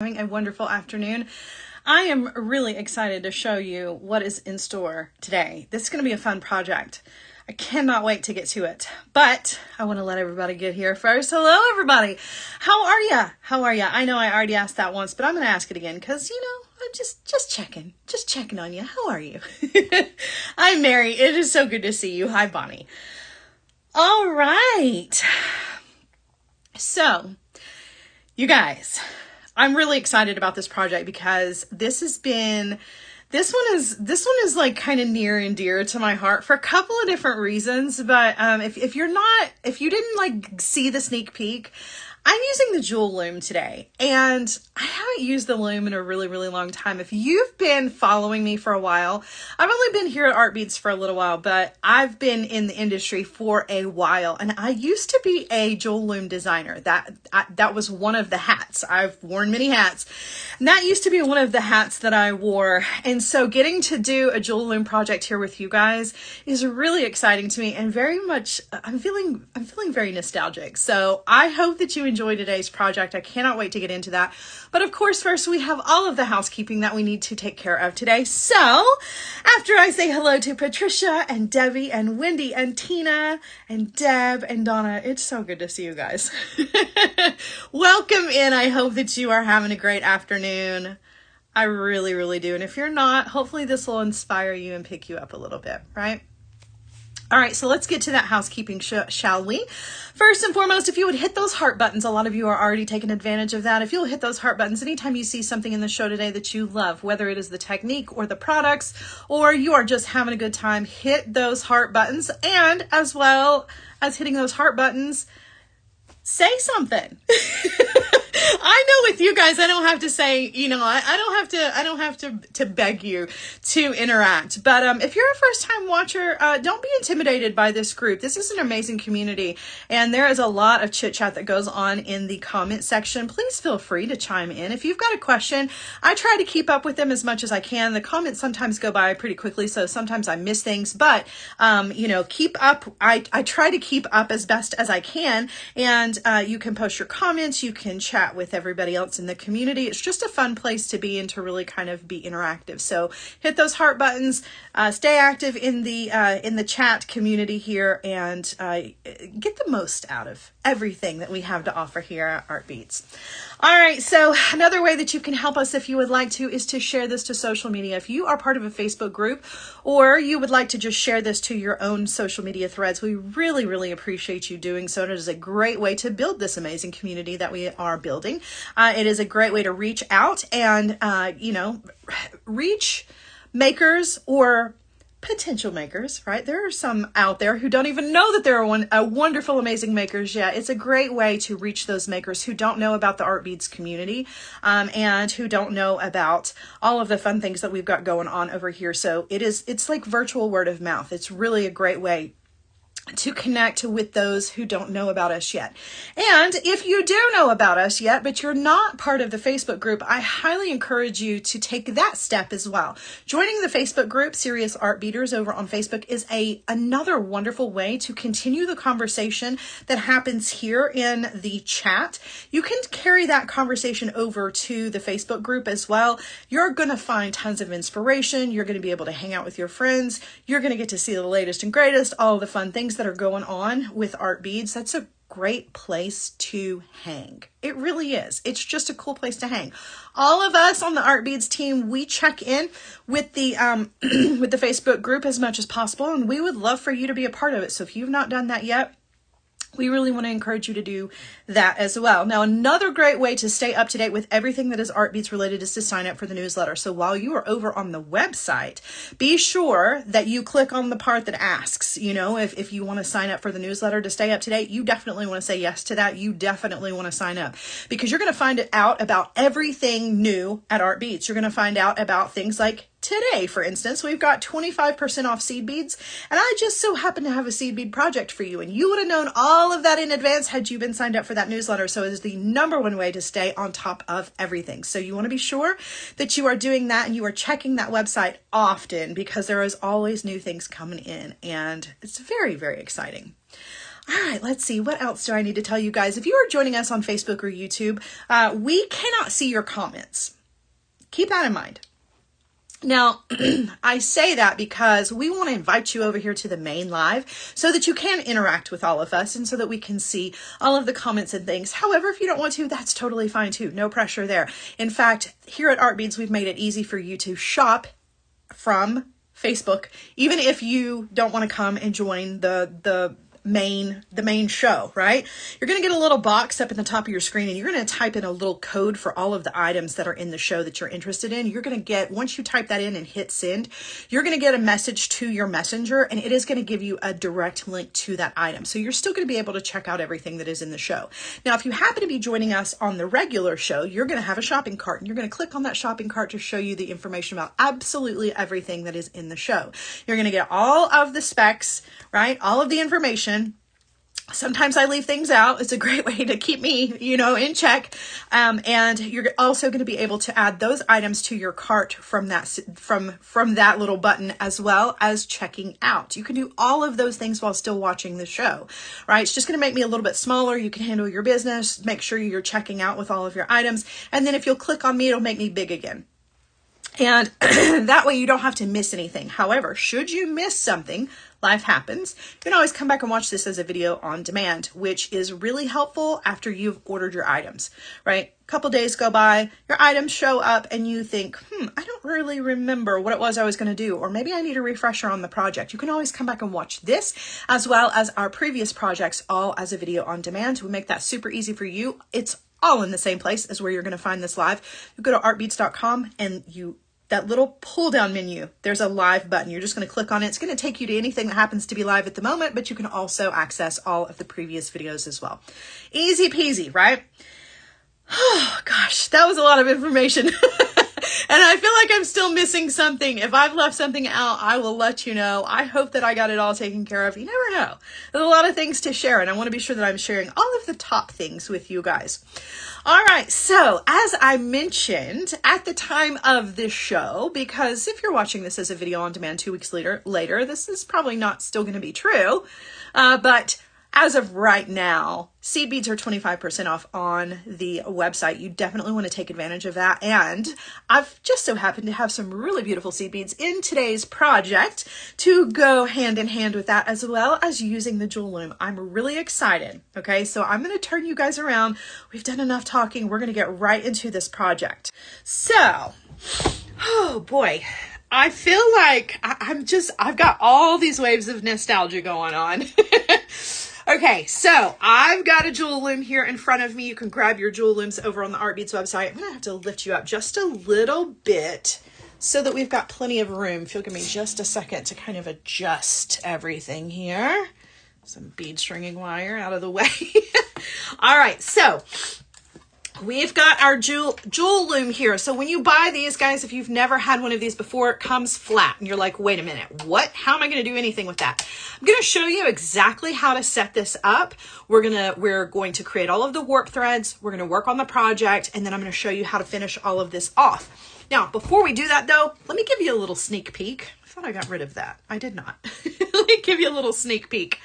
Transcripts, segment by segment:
Having a wonderful afternoon. I am really excited to show you what is in store today. This is going to be a fun project. I cannot wait to get to it, but I want to let everybody get here first. Hello, everybody. How are ya? How are ya? I know I already asked that once, but I'm going to ask it again because, I'm just checking on you. How are you? I'm Mary. It is so good to see you. Hi, Bonnie. All right. So, you guys, I'm really excited about this project because this one is like kind of near and dear to my heart for a couple of different reasons. But if you didn't like see the sneak peek, I'm using the Jewel Loom today, and I haven't used the Loom in a really, really long time. If you've been following me for a while, I've only been here at Art Beats for a little while, but I've been in the industry for a while, and I used to be a Jewel Loom designer. That was one of the hats. I've worn many hats, and that used to be one of the hats that I wore. And so getting to do a Jewel Loom project here with you guys is really exciting to me, and very much, I'm feeling very nostalgic. So I hope that you enjoy today's project. I cannot wait to get into that. But of course, first we have all of the housekeeping that we need to take care of today. So after I say hello to Patricia and Debbie and Wendy and Tina and Deb and Donna, it's so good to see you guys. Welcome in. I hope that you are having a great afternoon. I really, really do. And if you're not, hopefully this will inspire you and pick you up a little bit, right? All right, so let's get to that housekeeping, shall we? First and foremost, if you would hit those heart buttons, a lot of you are already taking advantage of that. If you'll hit those heart buttons anytime you see something in the show today that you love, whether it is the technique or the products, or you are just having a good time, hit those heart buttons. And as well as hitting those heart buttons, say something. I know with you guys, I don't have to say, I don't have to beg you to interact. But if you're a first time watcher, don't be intimidated by this group. This is an amazing community, and there is a lot of chit chat that goes on in the comment section. Please feel free to chime in. If you've got a question, I try to keep up with them as much as I can. The comments sometimes go by pretty quickly, so sometimes I miss things, but keep up. I try to keep up as best as I can, and you can post your comments, you can chat with everybody else in the community. It's just a fun place to be and to really kind of be interactive. So hit those heart buttons, stay active in the chat community here, and get the most out of everything that we have to offer here at Art Beats. All right, so another way that you can help us if you would like to is to share this to social media. If you are part of a Facebook group, or you would like to just share this to your own social media threads, we really, really appreciate you doing so. It is a great way to build this amazing community that we are building. It is a great way to reach out and, reach makers or potential makers, right? There are some out there who don't even know that there are wonderful, amazing makers yet. It's a great way to reach those makers who don't know about the Art Beads community, and who don't know about all of the fun things that we've got going on over here. So it's like virtual word of mouth. It's really a great way to connect with those who don't know about us yet. And if you do know about us yet, but you're not part of the Facebook group, I highly encourage you to take that step as well. Joining the Facebook group, Serious Art Beaters, over on Facebook is another wonderful way to continue the conversation that happens here in the chat. You can carry that conversation over to the Facebook group as well. You're going to find tons of inspiration. You're going to be able to hang out with your friends. You're going to get to see the latest and greatest, all the fun things that are going on with Art Beads. That's a great place to hang. It really is. It's just a cool place to hang. All of us on the Art Beads team, we check in with the with the Facebook group as much as possible, and we would love for you to be a part of it. So if you've not done that yet, we really want to encourage you to do that as well. Now, another great way to stay up to date with everything that is Art Beats related is to sign up for the newsletter. So while you are over on the website, be sure that you click on the part that asks, if you want to sign up for the newsletter to stay up to date, you definitely want to say yes to that. You definitely want to sign up because you're going to find out about everything new at Art Beats. You're going to find out about things like today, for instance, we've got 25% off seed beads, and I just so happen to have a seed bead project for you, and you would have known all of that in advance had you been signed up for that newsletter. So it is the number one way to stay on top of everything. So you want to be sure that you are doing that and you are checking that website often because there is always new things coming in, and it's very, very exciting. All right, let's see. What else do I need to tell you guys? If you are joining us on Facebook or YouTube, we cannot see your comments. Keep that in mind. Now, I say that because we want to invite you over here to the main live so that you can interact with all of us and so that we can see all of the comments and things. However, if you don't want to, that's totally fine too. No pressure there. In fact, here at Art Beads, we've made it easy for you to shop from Facebook, even if you don't want to come and join the main show, right? You're going to get a little box up at the top of your screen and you're going to type in a little code for all of the items that are in the show that you're interested in. You're going to get, once you type that in and hit send, you're going to get a message to your messenger and it is going to give you a direct link to that item. So you're still going to be able to check out everything that is in the show. Now, if you happen to be joining us on the regular show, you're going to have a shopping cart and you're going to click on that shopping cart to show you the information about absolutely everything that is in the show. You're going to get all of the specs, right? All of the information. Sometimes I leave things out. It's a great way to keep me, in check. And you're also going to be able to add those items to your cart from that little button, as well as checking out. You can do all of those things while still watching the show, right? It's just going to make me a little bit smaller. You can handle your business, make sure you're checking out with all of your items. And then if you'll click on me, it'll make me big again. And that way you don't have to miss anything. However, should you miss something, life happens, you can always come back and watch this as a video on demand, which is really helpful after you've ordered your items, right? A couple days go by, your items show up and you think, I don't really remember what it was I was going to do, or maybe I need a refresher on the project. You can always come back and watch this as well as our previous projects, all as a video on demand. We make that super easy for you. It's all in the same place as where you're going to find this live. You go to artbeads.com and that little pull down menu, there's a live button. You're just going to click on it. It's going to take you to anything that happens to be live at the moment, but you can also access all of the previous videos as well. Easy peasy, right? Oh gosh, that was a lot of information. And I feel like I'm still missing something. If I've left something out, I will let you know. I hope that I got it all taken care of. You never know. There's a lot of things to share, and I want to be sure that I'm sharing all of the top things with you guys. All right, so as I mentioned at the time of this show, because if you're watching this as a video on demand 2 weeks later, this is probably not still going to be true, but as of right now, seed beads are 25% off on the website. You definitely want to take advantage of that. And I've just so happened to have some really beautiful seed beads in today's project to go hand in hand with that, as well as using the jewel loom. I'm really excited. Okay, so I'm going to turn you guys around. We've done enough talking. We're going to get right into this project. So, oh boy. I feel like I've got all these waves of nostalgia going on. Okay, so I've got a jewel loom here in front of me. You can grab your jewel looms over on the Art Beads website. I'm gonna have to lift you up just a little bit so that we've got plenty of room. If you'll give me just a second to kind of adjust everything here. Some bead stringing wire out of the way. All right, so we've got our jewel loom here. So when you buy these, guys, if you've never had one of these before, it comes flat and you're like, wait a minute, what? How am I going to do anything with that? I'm going to show you exactly how to set this up. We're going to create all of the warp threads. We're going to work on the project, and then I'm going to show you how to finish all of this off. Now, before we do that though, let me give you a little sneak peek. I thought I got rid of that. I did not. Let me give you a little sneak peek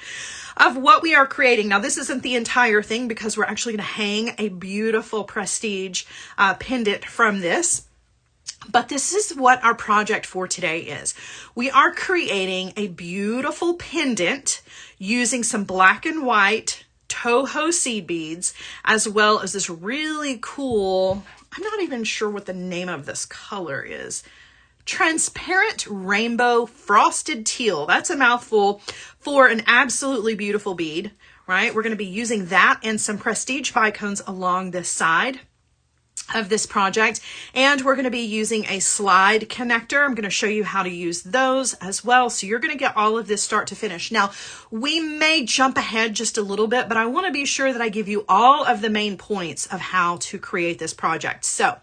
of what we are creating. Now, this isn't the entire thing because we're actually going to hang a beautiful prestige pendant from this. But this is what our project for today is. We are creating a beautiful pendant using some black and white Toho seed beads, as well as this really cool, I'm not even sure what the name of this color is, transparent rainbow frosted teal. That's a mouthful for an absolutely beautiful bead, right? We're going to be using that and some prestige bicones along this side of this project, and we're going to be using a slide connector. I'm going to show you how to use those as well. So you're going to get all of this start to finish. Now, we may jump ahead just a little bit, but I want to be sure that I give you all of the main points of how to create this project. So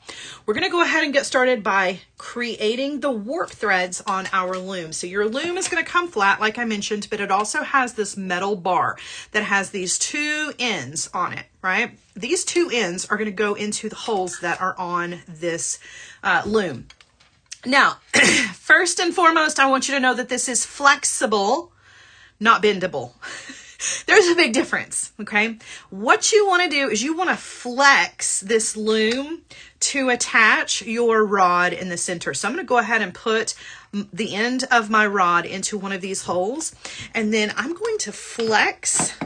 we're going to go ahead and get started by creating the warp threads on our loom. So your loom is going to come flat, like I mentioned, but it also has this metal bar that has these two ends on it, right? These two ends are going to go into the holes that are on this loom. Now, first and foremost, I want you to know that this is flexible, not bendable. There's a big difference, okay? What you want to do is you want to flex this loom to attach your rod in the center. So I'm going to go ahead and put the end of my rod into one of these holes, and then I'm going to flex,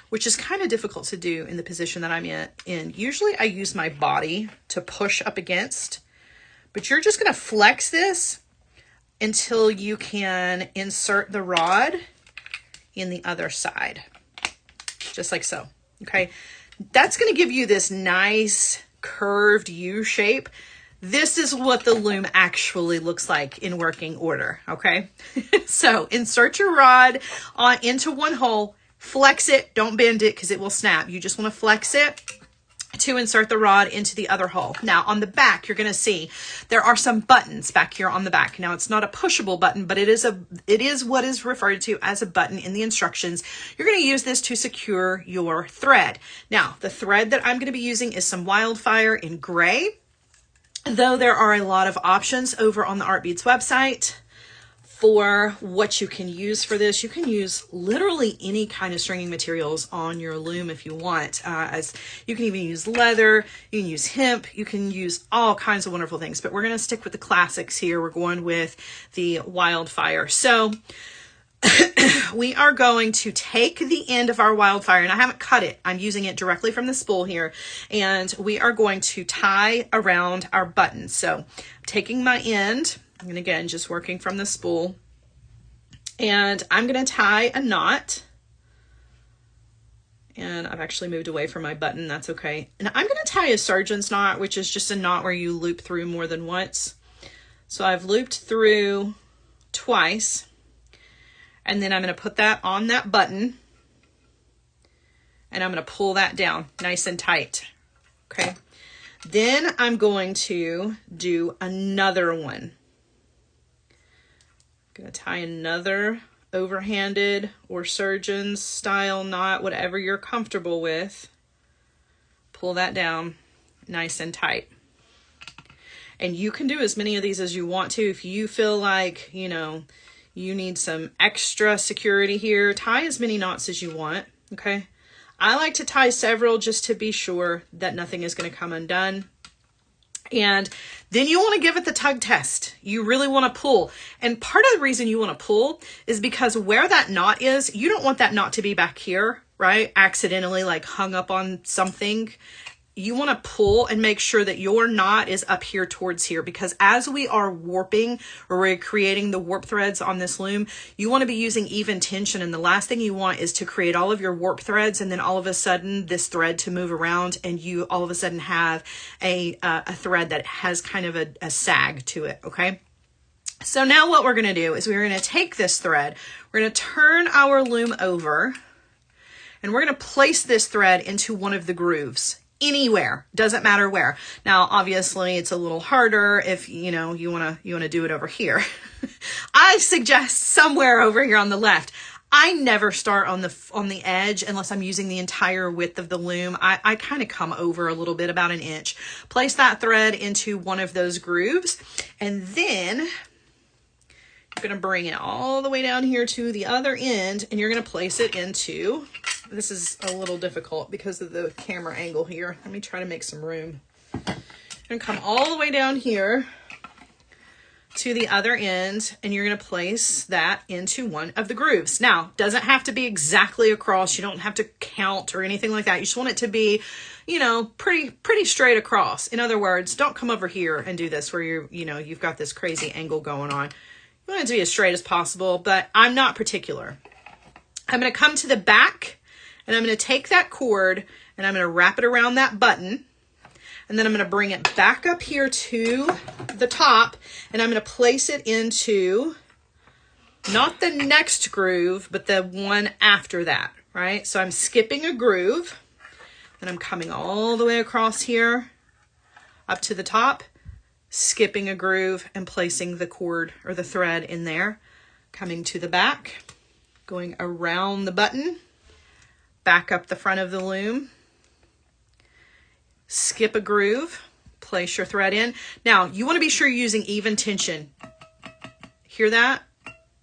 which is kind of difficult to do in the position that I'm in. Usually I use my body to push up against, but you're just going to flex this until you can insert the rod in the other side, just like so, okay? That's gonna give you this nice curved U shape. This is what the loom actually looks like in working order, okay? So insert your rod into one hole, flex it, don't bend it because it will snap. You just wanna flex it to insert the rod into the other hole. Now on the back, you're going to see there are some buttons back here on the back. Now it's not a pushable button, but it is what is referred to as a button in the instructions. You're going to use this to secure your thread. Now the thread that I'm going to be using is some Wildfire in gray, though there are a lot of options over on the Art Beads website for what you can use for this. You can use literally any kind of stringing materials on your loom if you want. As you can even use leather, you can use hemp, you can use all kinds of wonderful things, but we're gonna stick with the classics here. We're going with the Wildfire. So we are going to take the end of our Wildfire, and I haven't cut it. I'm using it directly from the spool here, and we are going to tie around our button. So I'm taking my end, and again, just working from the spool, and I'm going to tie a knot, and I've actually moved away from my button. That's okay. And I'm going to tie a surgeon's knot, which is just a knot where you loop through more than once. So I've looped through twice, and then I'm going to put that on that button, and I'm going to pull that down nice and tight. Okay. Then I'm going to do another one. Gonna tie another overhanded or surgeon's style knot, whatever you're comfortable with. Pull that down nice and tight. And you can do as many of these as you want to. If you feel like, you know, you need some extra security here, tie as many knots as you want, okay? I like to tie several just to be sure that nothing is gonna come undone. And then you want to give it the tug test. You really want to pull. And part of the reason you want to pull is because where that knot is, you don't want that knot to be back here, right? Accidentally like hung up on something. You want to pull and make sure that your knot is up here towards here, because as we are warping or we're creating the warp threads on this loom, you want to be using even tension. And the last thing you want is to create all of your warp threads and then all of a sudden this thread to move around and you all of a sudden have a thread that has kind of a sag to it, okay? So now what we're going to do is we're going to take this thread, we're going to turn our loom over, and we're going to place this thread into one of the grooves. Anywhere, doesn't matter where. Now, obviously it's a little harder if, you know, you want to do it over here. I suggest somewhere over here on the left. I never start on the edge unless I'm using the entire width of the loom. I kind of come over a little bit, about an inch. Place that thread into one of those grooves, and then you're going to bring it all the way down here to the other end, and you're going to place it into, this is a little difficult because of the camera angle here. Let me try to make some room. I'm going to come all the way down here to the other end, and you're going to place that into one of the grooves. Now, doesn't have to be exactly across. You don't have to count or anything like that. You just want it to be, you know, pretty straight across. In other words, don't come over here and do this where you've got this crazy angle going on. You want it to be as straight as possible, but I'm not particular. I'm going to come to the back, and I'm going to take that cord and I'm going to wrap it around that button, and then I'm going to bring it back up here to the top, and I'm going to place it into not the next groove, but the one after that, right? So I'm skipping a groove, and I'm coming all the way across here up to the top, skipping a groove and placing the cord or the thread in there, coming to the back, going around the button, back up the front of the loom, skip a groove, place your thread in. Now, you want to be sure you're using even tension. Hear that?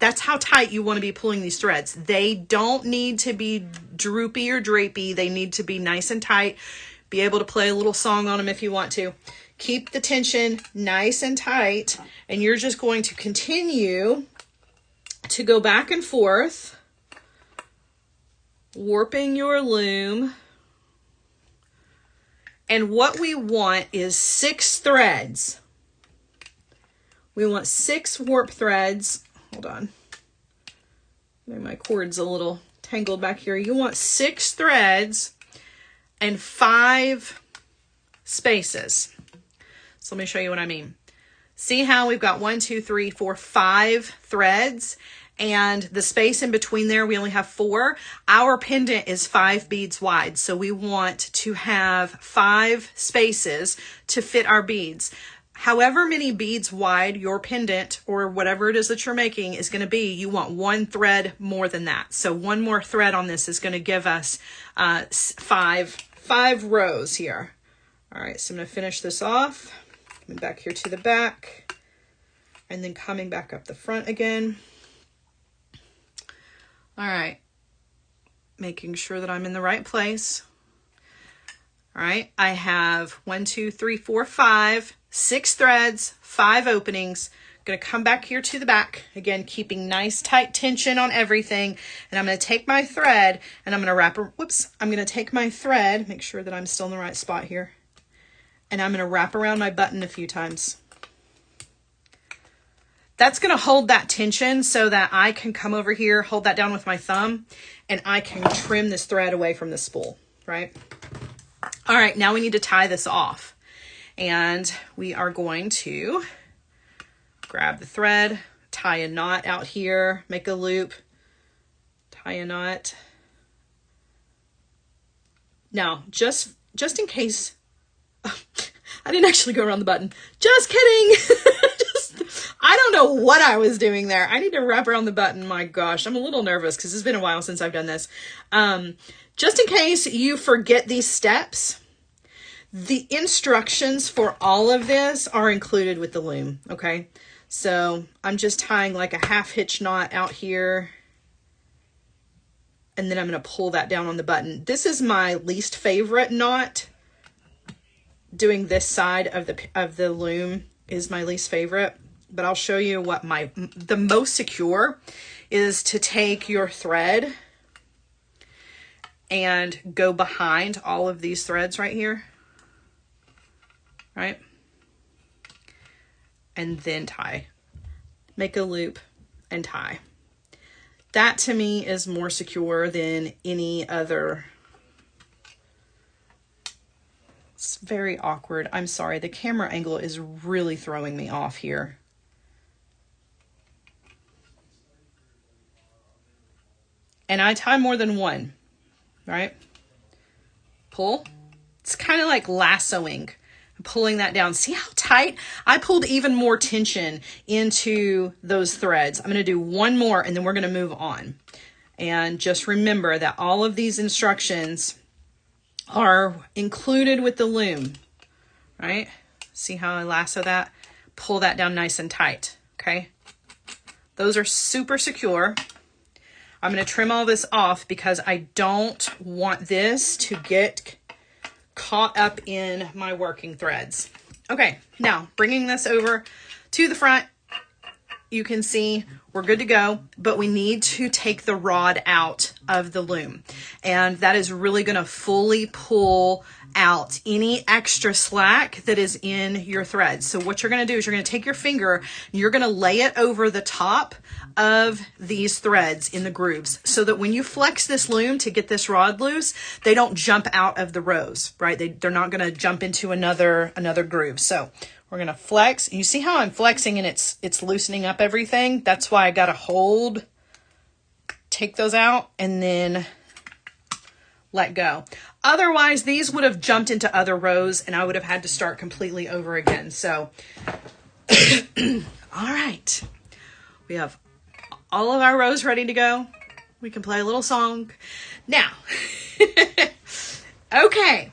That's how tight you want to be pulling these threads. They don't need to be droopy or drapey. They need to be nice and tight. Be able to play a little song on them if you want to. Keep the tension nice and tight, and you're just going to continue to go back and forth, warping your loom. And what we want is 6 threads. We want 6 warp threads. Hold on. My cord's a little tangled back here. You want 6 threads and 5 spaces. So let me show you what I mean. See how we've got 1, 2, 3, 4, 5 threads, and the space in between there, we only have 4. Our pendant is 5 beads wide, so we want to have 5 spaces to fit our beads. However many beads wide your pendant or whatever it is that you're making is going to be, you want 1 thread more than that. So 1 more thread on this is going to give us 5 rows here. All right, so I'm going to finish this off. Coming back here to the back and then coming back up the front again. All right, making sure that I'm in the right place. All right, I have 1, 2, 3, 4, 5, 6 threads, 5 openings. I'm gonna come back here to the back, again, keeping nice tight tension on everything. And I'm gonna take my thread and I'm gonna wrap, I'm gonna take my thread, make sure that I'm still in the right spot here. And I'm gonna wrap around my button a few times. That's gonna hold that tension so that I can come over here, hold that down with my thumb, and I can trim this thread away from the spool, right? All right, now we need to tie this off. And we are going to grab the thread, tie a knot out here, make a loop, tie a knot. Now, just in case, I didn't actually go around the button. Just kidding. I don't know what I was doing there. I need to wrap around the button. My gosh, I'm a little nervous because it's been a while since I've done this. Just in case you forget these steps, the instructions for all of this are included with the loom, okay? So I'm just tying like a half hitch knot out here. And then I'm going to pull that down on the button. This is my least favorite knot. Doing this side of the loom is my least favorite. But I'll show you what the most secure is to take your thread and go behind all of these threads right here, right? And then tie, make a loop and tie. That to me is more secure than any other. It's very awkward. I'm sorry. The camera angle is really throwing me off here. And I tie more than one, right? Pull. It's kind of like lassoing, pulling that down. See how tight? I pulled even more tension into those threads. I'm going to do one more and then we're going to move on. And just remember that all of these instructions are included with the loom, right? See how I lasso that? Pull that down nice and tight, okay? Those are super secure. I'm going to trim all this off because I don't want this to get caught up in my working threads. Okay, now bringing this over to the front, you can see we're good to go, but we need to take the rod out of the loom. And that is really going to fully pull out any extra slack that is in your threads. So what you're going to do is you're going to take your finger, and you're going to lay it over the top of these threads in the grooves so that when you flex this loom to get this rod loose, they don't jump out of the rows, right? They're not going to jump into another groove. So we're going to flex. You see how I'm flexing and it's loosening up everything? That's why I got to hold, take those out, and then let go. Otherwise, these would have jumped into other rows and I would have had to start completely over again. So, all right. We have all of our rows ready to go. We can play a little song. Now, okay.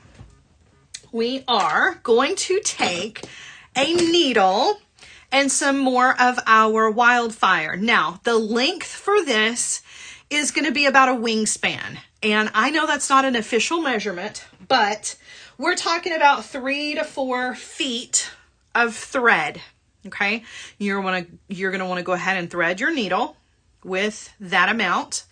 We are going to take a needle and some more of our wildfire. Now, the length for this is going to be about a wingspan. And I know that's not an official measurement, but we're talking about 3 to 4 feet of thread. Okay. You're going to want to go ahead and thread your needle with that amount.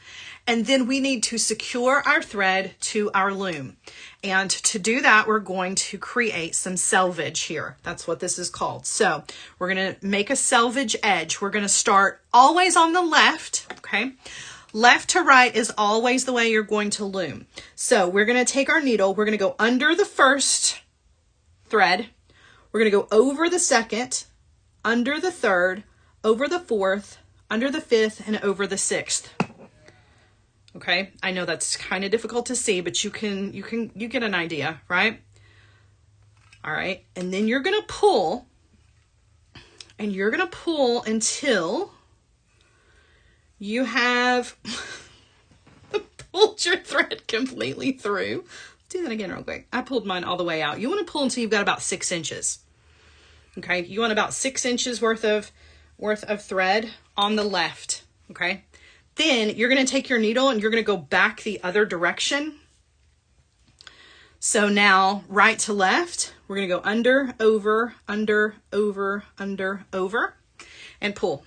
And then we need to secure our thread to our loom. And to do that, we're going to create some selvage here. That's what this is called. So we're going to make a selvage edge. We're going to start always on the left. Okay. Left to right is always the way you're going to loom. So we're going to take our needle. We're going to go under the first thread. We're going to go over the second, under the third, over the fourth, under the fifth, and over the sixth. Okay. I know that's kind of difficult to see, but you get an idea, right? All right. And then you're going to pull, and you're going to pull until you have pulled your thread completely through. Let's do that again real quick. I pulled mine all the way out. You want to pull until you've got about 6 inches. Okay. You want about 6 inches worth of thread on the left. Okay. Then you're going to take your needle and you're going to go back the other direction. So now right to left, we're going to go under, over, under, over, under, over, and pull.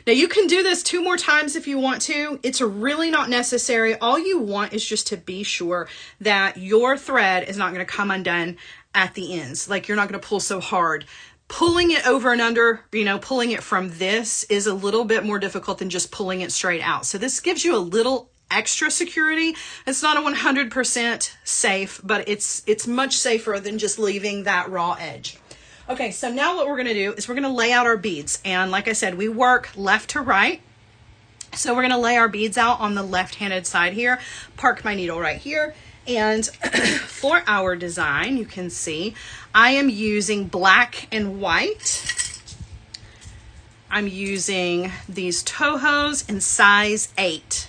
Now you can do this 2 more times if you want to. It's really not necessary. All you want is just to be sure that your thread is not going to come undone at the ends. Like you're not going to pull so hard. Pulling it over and under, pulling it from this is a little bit more difficult than just pulling it straight out. So this gives you a little extra security. It's not a 100% safe, but it's much safer than just leaving that raw edge. Okay, so now what we're going to do is we're going to lay out our beads. And like I said, we work left to right. So we're going to lay our beads out on the left-handed side here. Park my needle right here. And for our design, you can see I am using black and white. I'm using these Tohos in size 8.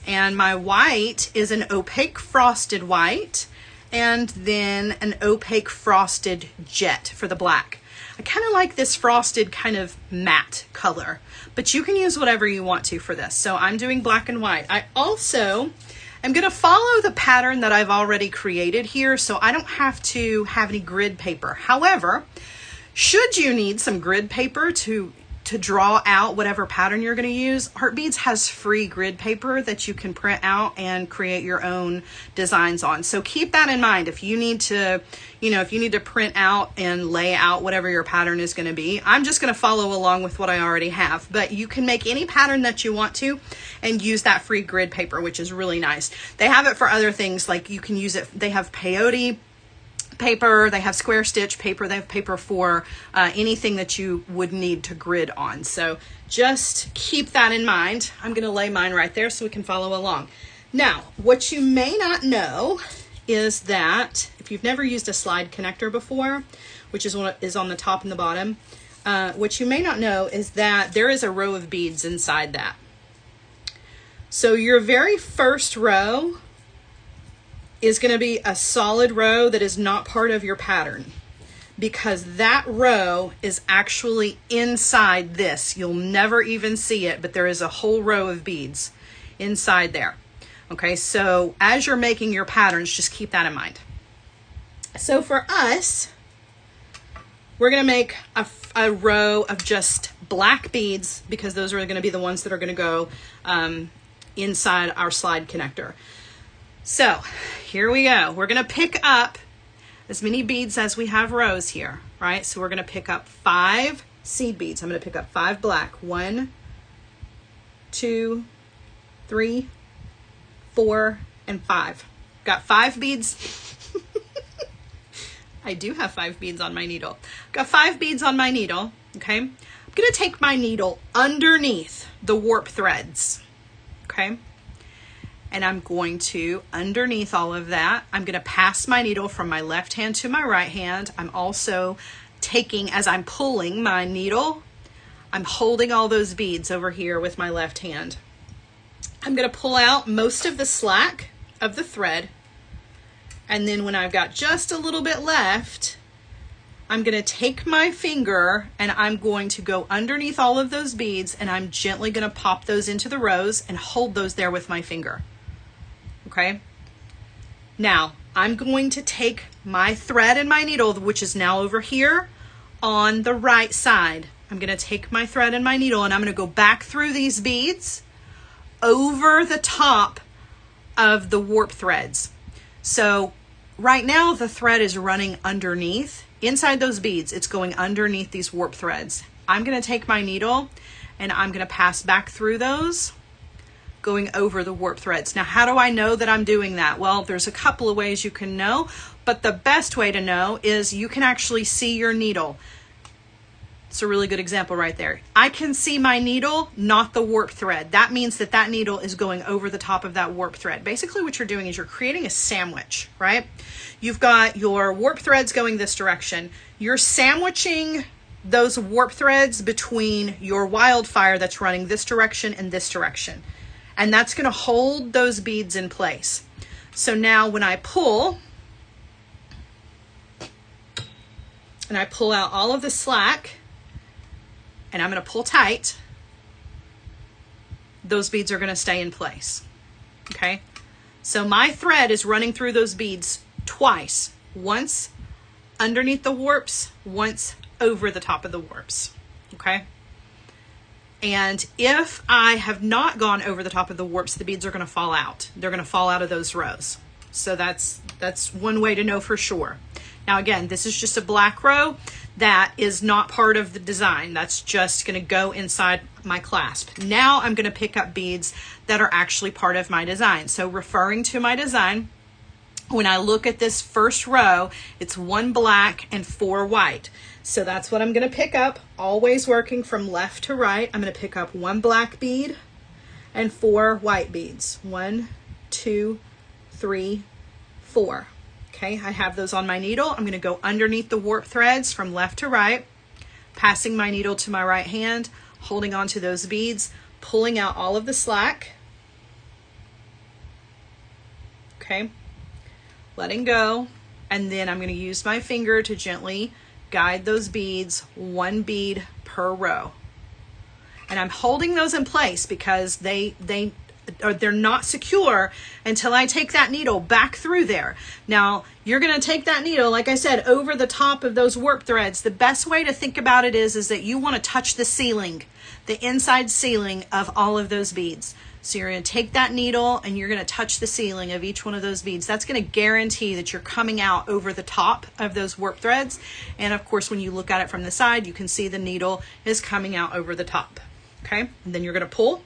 And my white is an opaque frosted white, and then an opaque frosted jet for the black. I kind of like this frosted kind of matte color, but you can use whatever you want to for this. So I'm doing black and white. I also am going to follow the pattern that I've already created here, so I don't have to have any grid paper. However, should you need some grid paper to draw out whatever pattern you're going to use, Art Beads has free grid paper that you can print out and create your own designs on. So keep that in mind. If you need to, if you need to print out and lay out whatever your pattern is going to be, I'm just going to follow along with what I already have. But you can make any pattern that you want to and use that free grid paper, which is really nice. They have it for other things, like you can use it. They have peyote paper, they have square stitch paper, they have paper for anything that you would need to grid on. So just keep that in mind. I'm going to lay mine right there so we can follow along. Now, what you may not know is that if you've never used a slide connector before, which is what is on the top and the bottom, what you may not know is that there is a row of beads inside that. So your very first row is going to be a solid row that is not part of your pattern, because that row is actually inside this. You'll never even see it, but there is a whole row of beads inside there. Okay, so as you're making your patterns, just keep that in mind. So for us, we're going to make a row of just black beads, because those are going to be the ones that are going to go inside our slide connector. So here we go. We're going to pick up as many beads as we have rows here, right? So we're going to pick up 5 seed beads. I'm going to pick up 5 black. 1, 2, 3, 4, and 5. Got 5 beads. I do have 5 beads on my needle. Got 5 beads on my needle, okay? I'm going to take my needle underneath the warp threads, okay? And I'm going to, underneath all of that, I'm going to pass my needle from my left hand to my right hand. I'm also taking, as I'm pulling my needle, I'm holding all those beads over here with my left hand. I'm going to pull out most of the slack of the thread. And then when I've got just a little bit left, I'm going to take my finger and I'm going to go underneath all of those beads, and I'm gently going to pop those into the rows and hold those there with my finger. Okay. Now I'm going to take my thread and my needle, which is now over here on the right side. I'm going to take my thread and my needle and I'm going to go back through these beads over the top of the warp threads. So right now the thread is running underneath. Inside those beads, it's going underneath these warp threads. I'm going to take my needle and I'm going to pass back through those, going over the warp threads. Now, how do I know that I'm doing that? Well, there's a couple of ways you can know, but the best way to know is you can actually see your needle. It's a really good example right there. I can see my needle, not the warp thread. That means that that needle is going over the top of that warp thread. Basically what you're doing is you're creating a sandwich, right? You've got your warp threads going this direction. You're sandwiching those warp threads between your wildfire that's running this direction and this direction. And that's going to hold those beads in place. So now when I pull, and I pull out all of the slack, and I'm going to pull tight, those beads are going to stay in place. Okay? So my thread is running through those beads twice. Once underneath the warps, once over the top of the warps. Okay? And if I have not gone over the top of the warps, the beads are going to fall out. They're going to fall out of those rows. So that's one way to know for sure. Now again, this is just a black row that is not part of the design. That's just going to go inside my clasp. Now I'm going to pick up beads that are actually part of my design. So referring to my design, when I look at this first row, it's 1 black and 4 white. So that's what I'm going to pick up, always working from left to right. I'm going to pick up 1 black bead and 4 white beads. 1, 2, 3, 4. Okay, I have those on my needle. I'm going to go underneath the warp threads from left to right, passing my needle to my right hand, holding on to those beads, pulling out all of the slack. Okay, letting go. And then I'm going to use my finger to gently guide those beads, 1 bead per row. And I'm holding those in place because they're not secure until I take that needle back through there. Now, you're going to take that needle, like I said, over the top of those warp threads. The best way to think about it is that you want to touch the ceiling, the inside ceiling of all of those beads. So you're going to take that needle and you're going to touch the ceiling of each one of those beads. That's going to guarantee that you're coming out over the top of those warp threads. And of course, when you look at it from the side, you can see the needle is coming out over the top. Okay, and then you're going to pull.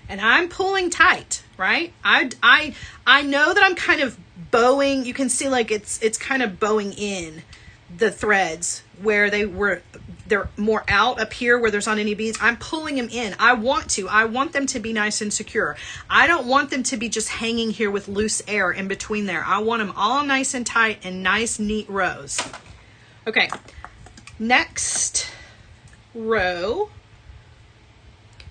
And I'm pulling tight, right? I know that I'm kind of bowing. You can see like it's kind of bowing in the threads where they're more out up here where there's not any beads. I'm pulling them in. I want them to be nice and secure. I don't want them to be just hanging here with loose air in between there. I want them all nice and tight and nice, neat rows. Okay, next row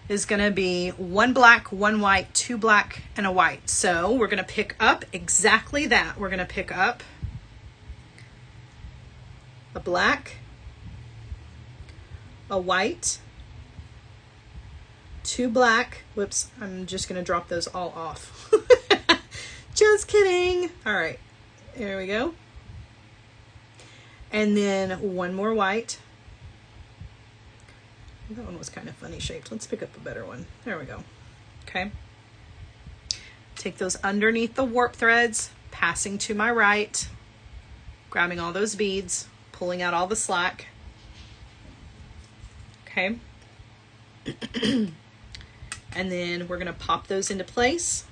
is going to be 1 black, 1 white, 2 black, and a white. So we're going to pick up exactly that. We're going to pick up a black, a white, 2 black. Whoops, I'm just going to drop those all off. Just kidding. All right, there we go. And then 1 more white. That one was kind of funny shaped. Let's pick up a better one. There we go. Okay. Take those underneath the warp threads, passing to my right, grabbing all those beads, pulling out all the slack. Okay. And then we're going to pop those into place.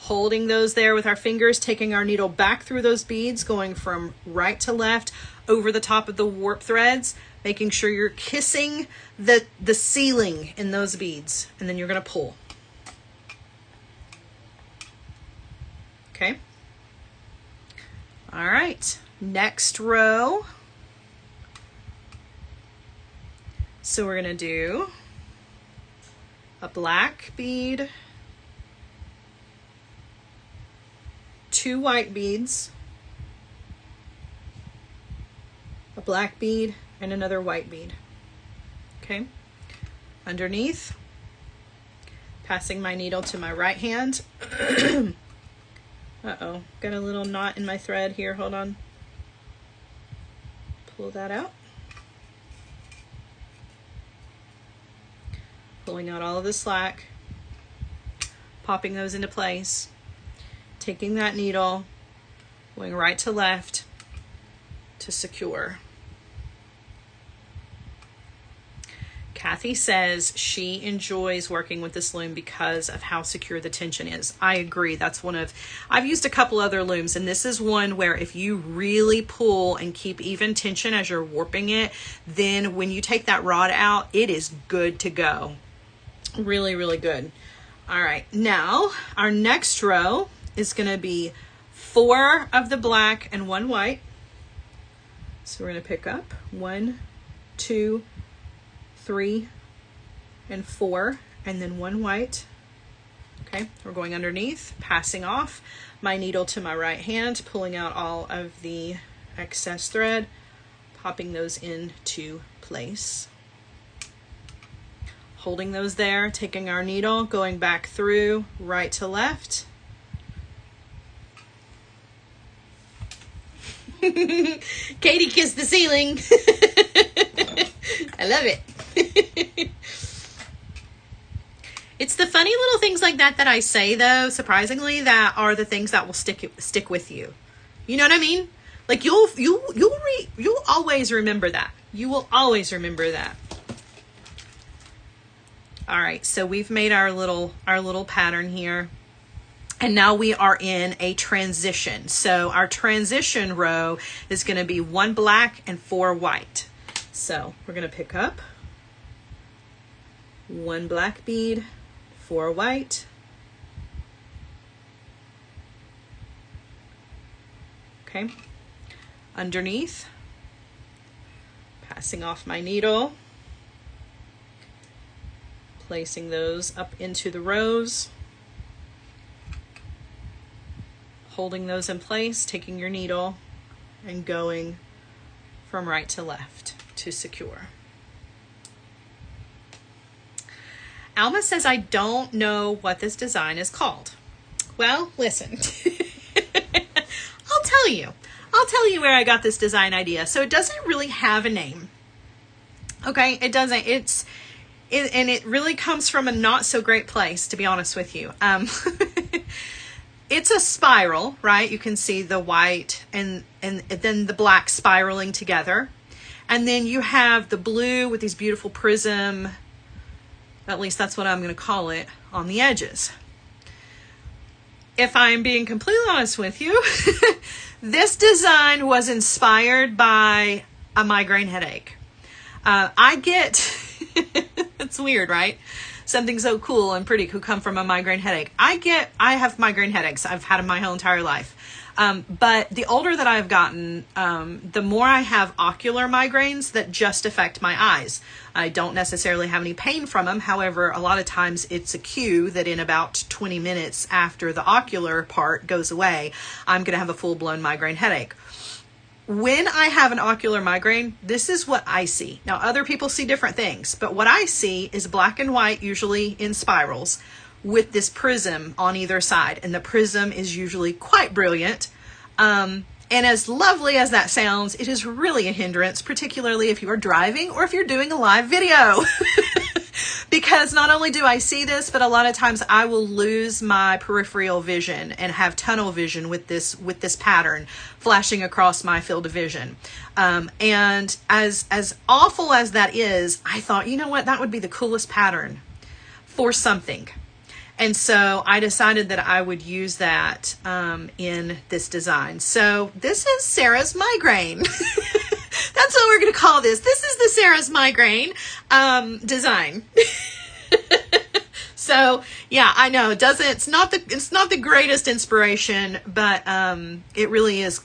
Holding those there with our fingers, taking our needle back through those beads, going from right to left over the top of the warp threads, making sure you're kissing the ceiling in those beads, and then you're going to pull. Okay. All right, next row. So we're going to do a black bead, 2 white beads, a black bead, and another white bead. Okay, underneath, passing my needle to my right hand. Uh-oh, got a little knot in my thread here, hold on. Pull that out. Pulling out all of the slack, popping those into place, taking that needle, going right to left to secure. Kathy says she enjoys working with this loom because of how secure the tension is. I agree. That's one of, I've used a couple other looms, and this is one where if you really pull and keep even tension as you're warping it, then when you take that rod out, it is good to go. Really, really good. All right, now our next row is going to be 4 of the black and 1 white. So we're going to pick up 1, 2, 3, and 4, and then 1 white. Okay, we're going underneath, passing off my needle to my right hand, pulling out all of the excess thread, popping those into place. Holding those there, taking our needle, going back through right to left. Katie kissed the ceiling. I love it. It's the funny little things like that that I say, though, surprisingly, that are the things that will stick with you. You know what I mean? Like you'll always remember that. You will always remember that. All right, so we've made our little pattern here. And now we are in a transition. So our transition row is going to be 1 black and 4 white. So we're going to pick up 1 black bead, 4 white. Okay. Underneath, passing off my needle, placing those up into the rows, holding those in place, taking your needle and going from right to left to secure. Alma says, I don't know what this design is called. Well, listen, I'll tell you. I'll tell you where I got this design idea. So it doesn't really have a name. Okay, it doesn't. And it really comes from a not so great place, to be honest with you. It's a spiral, right? You can see the white and then the black spiraling together. And then you have the blue with these beautiful prism, at least that's what I'm going to call it, on the edges. If I'm being completely honest with you, this design was inspired by a migraine headache. I get, it's weird, right? Something so cool and pretty could come from a migraine headache. I have migraine headaches. I've had them my whole entire life. But the older that I've gotten, the more I have ocular migraines that just affect my eyes. I don't necessarily have any pain from them. However, a lot of times it's a cue that in about 20 minutes after the ocular part goes away, I'm going to have a full-blown migraine headache. When I have an ocular migraine, this is what I see. Now, other people see different things, but what I see is black and white, usually in spirals, with this prism on either side. And the prism is usually quite brilliant. And as lovely as that sounds, it is really a hindrance, particularly if you are driving or if you're doing a live video. Because not only do I see this, but a lot of times I will lose my peripheral vision and have tunnel vision with this pattern flashing across my field of vision. And as awful as that is, I thought, you know what, that would be the coolest pattern for something. And so I decided that I would use that in this design. So this is Sara's migraine. That's what we're going to call this. This is the Sara's migraine design. So yeah, I know it's not the greatest inspiration, but it really is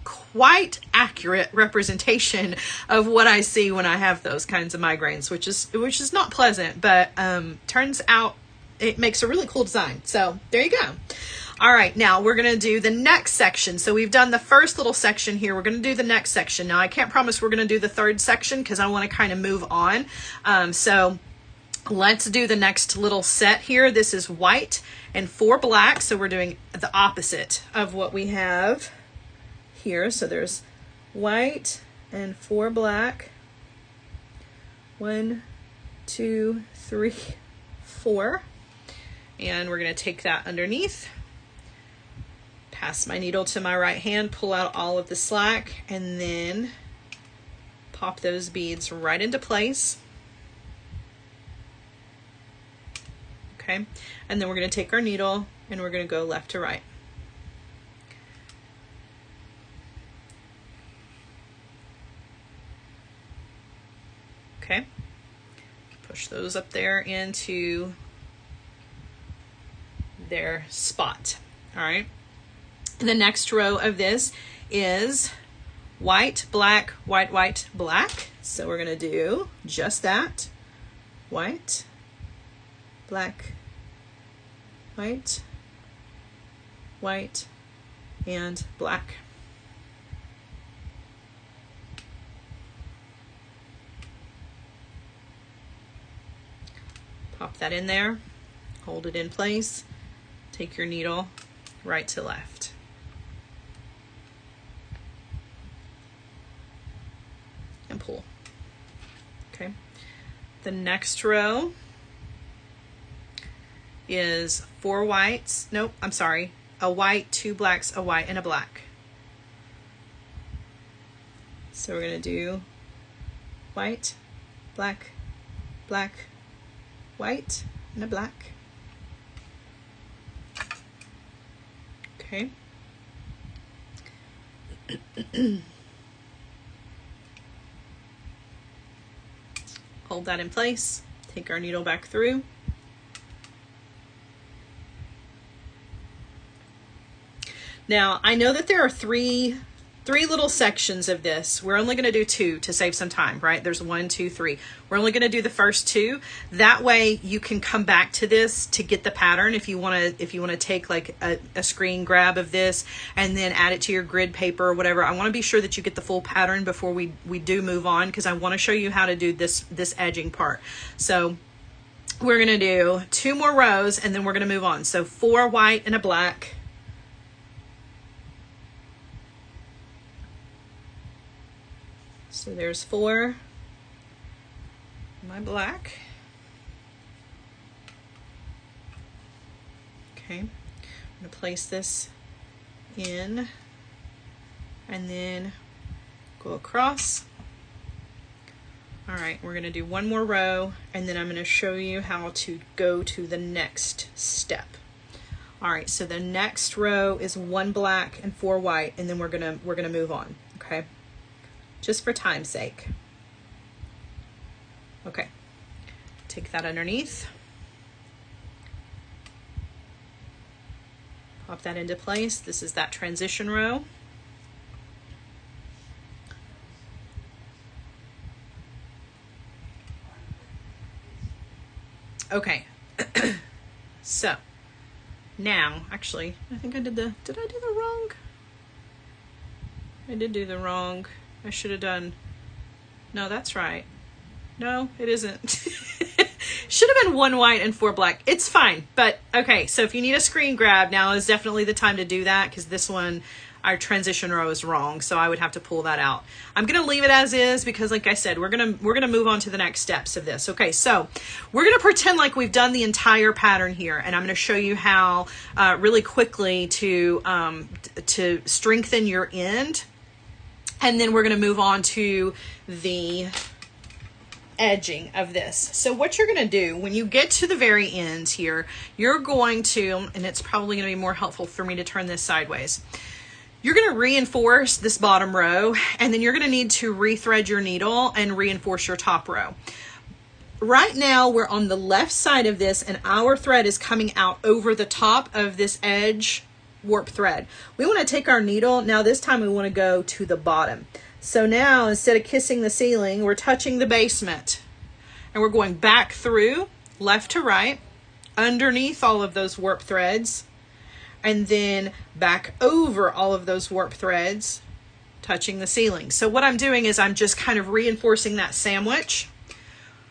quite accurate representation of what I see when I have those kinds of migraines, which is not pleasant, but turns out it makes a really cool design. So there you go. All right, now we're going to do the next section. So we've done the first little section here. We're going to do the next section. Now I can't promise we're going to do the third section because I want to kind of move on. So let's do the next little set here. This is white and 4 black. So we're doing the opposite of what we have here. So there's white and 4 black. 1, 2, 3, 4. And we're going to take that underneath. Pass my needle to my right hand, pull out all of the slack, and then pop those beads right into place. Okay, and then we're going to take our needle and we're going to go left to right. Okay, push those up there into their spot. All right. The next row of this is white, black, white, white, black. So we're going to do just that. White, black, white, white, and black. Pop that in there, hold it in place, take your needle right to left. And pull. Okay. The next row is 4 whites. Nope, I'm sorry. A white, 2 blacks, a white, and a black. So we're going to do white, black, black, white, and a black. Okay. Hold that in place, take our needle back through. Now, I know that there are three little sections of this. We're only going to do 2 to save some time, right? There's 1, 2, 3. We're only going to do the first 2. That way you can come back to this to get the pattern if you want to take like a screen grab of this and then add it to your grid paper or whatever. I want to be sure that you get the full pattern before we do move on, because I want to show you how to do this edging part. So we're going to do 2 more rows and then we're going to move on. So 4 white and a black. So there's 4, my black. Okay, I'm going to place this in and then go across. All right, we're going to do 1 more row and then I'm going to show you how to go to the next step. All right, so the next row is 1 black and 4 white, and then we're going to move on, okay? Just for time's sake. Okay, take that underneath. Pop that into place. This is that transition row. Okay, so now, actually, I think did I do the wrong? I did do the wrong. I should have done, no, that's right. No, it isn't. Should have been 1 white and 4 black. It's fine, but okay, so if you need a screen grab, now is definitely the time to do that, because this one, our transition row is wrong, so I would have to pull that out. I'm gonna leave it as is because, like I said, we're gonna move on to the next steps of this. Okay, so we're gonna pretend like we've done the entire pattern here, and I'm gonna show you how really quickly to strengthen your end. And then we're going to move on to the edging of this. So what you're going to do when you get to the very end here, you're going to, and it's probably going to be more helpful for me to turn this sideways. You're going to reinforce this bottom row, and then you're going to need to rethread your needle and reinforce your top row. Right now we're on the left side of this, and our thread is coming out over the top of this edge warp thread. We want to take our needle, now this time we want to go to the bottom. So now instead of kissing the ceiling, we're touching the basement. And we're going back through, left to right, underneath all of those warp threads, and then back over all of those warp threads, touching the ceiling. So what I'm doing is I'm just kind of reinforcing that sandwich,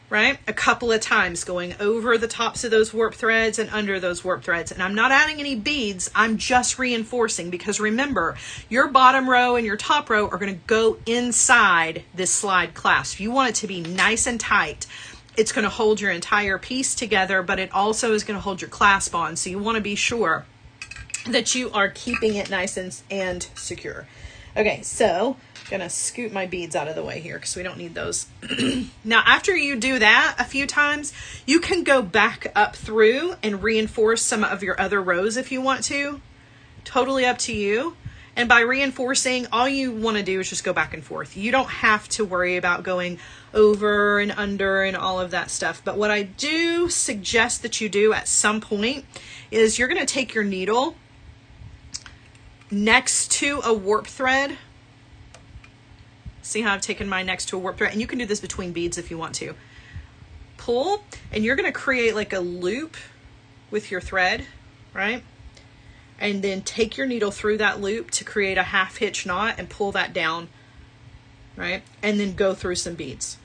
right? A couple of times, going over the tops of those warp threads and under those warp threads. And I'm not adding any beads, I'm just reinforcing, because remember, your bottom row and your top row are going to go inside this slide clasp. You want it to be nice and tight. It's going to hold your entire piece together, but it also is going to hold your clasp on. So you want to be sure that you are keeping it nice and secure. Okay, so I'm gonna scoot my beads out of the way here because we don't need those. Now, after you do that a few times, you can go back up through and reinforce some of your other rows if you want to. Totally up to you. And by reinforcing, all you want to do is just go back and forth. You don't have to worry about going over and under and all of that stuff. But what I do suggest that you do at some point is you're going to take your needle next to a warp thread. See how I've taken mine next to a warp thread? And you can do this between beads if you want to. Pull, and you're going to create like a loop with your thread, right? And then take your needle through that loop to create a half hitch knot and pull that down, right? And then go through some beads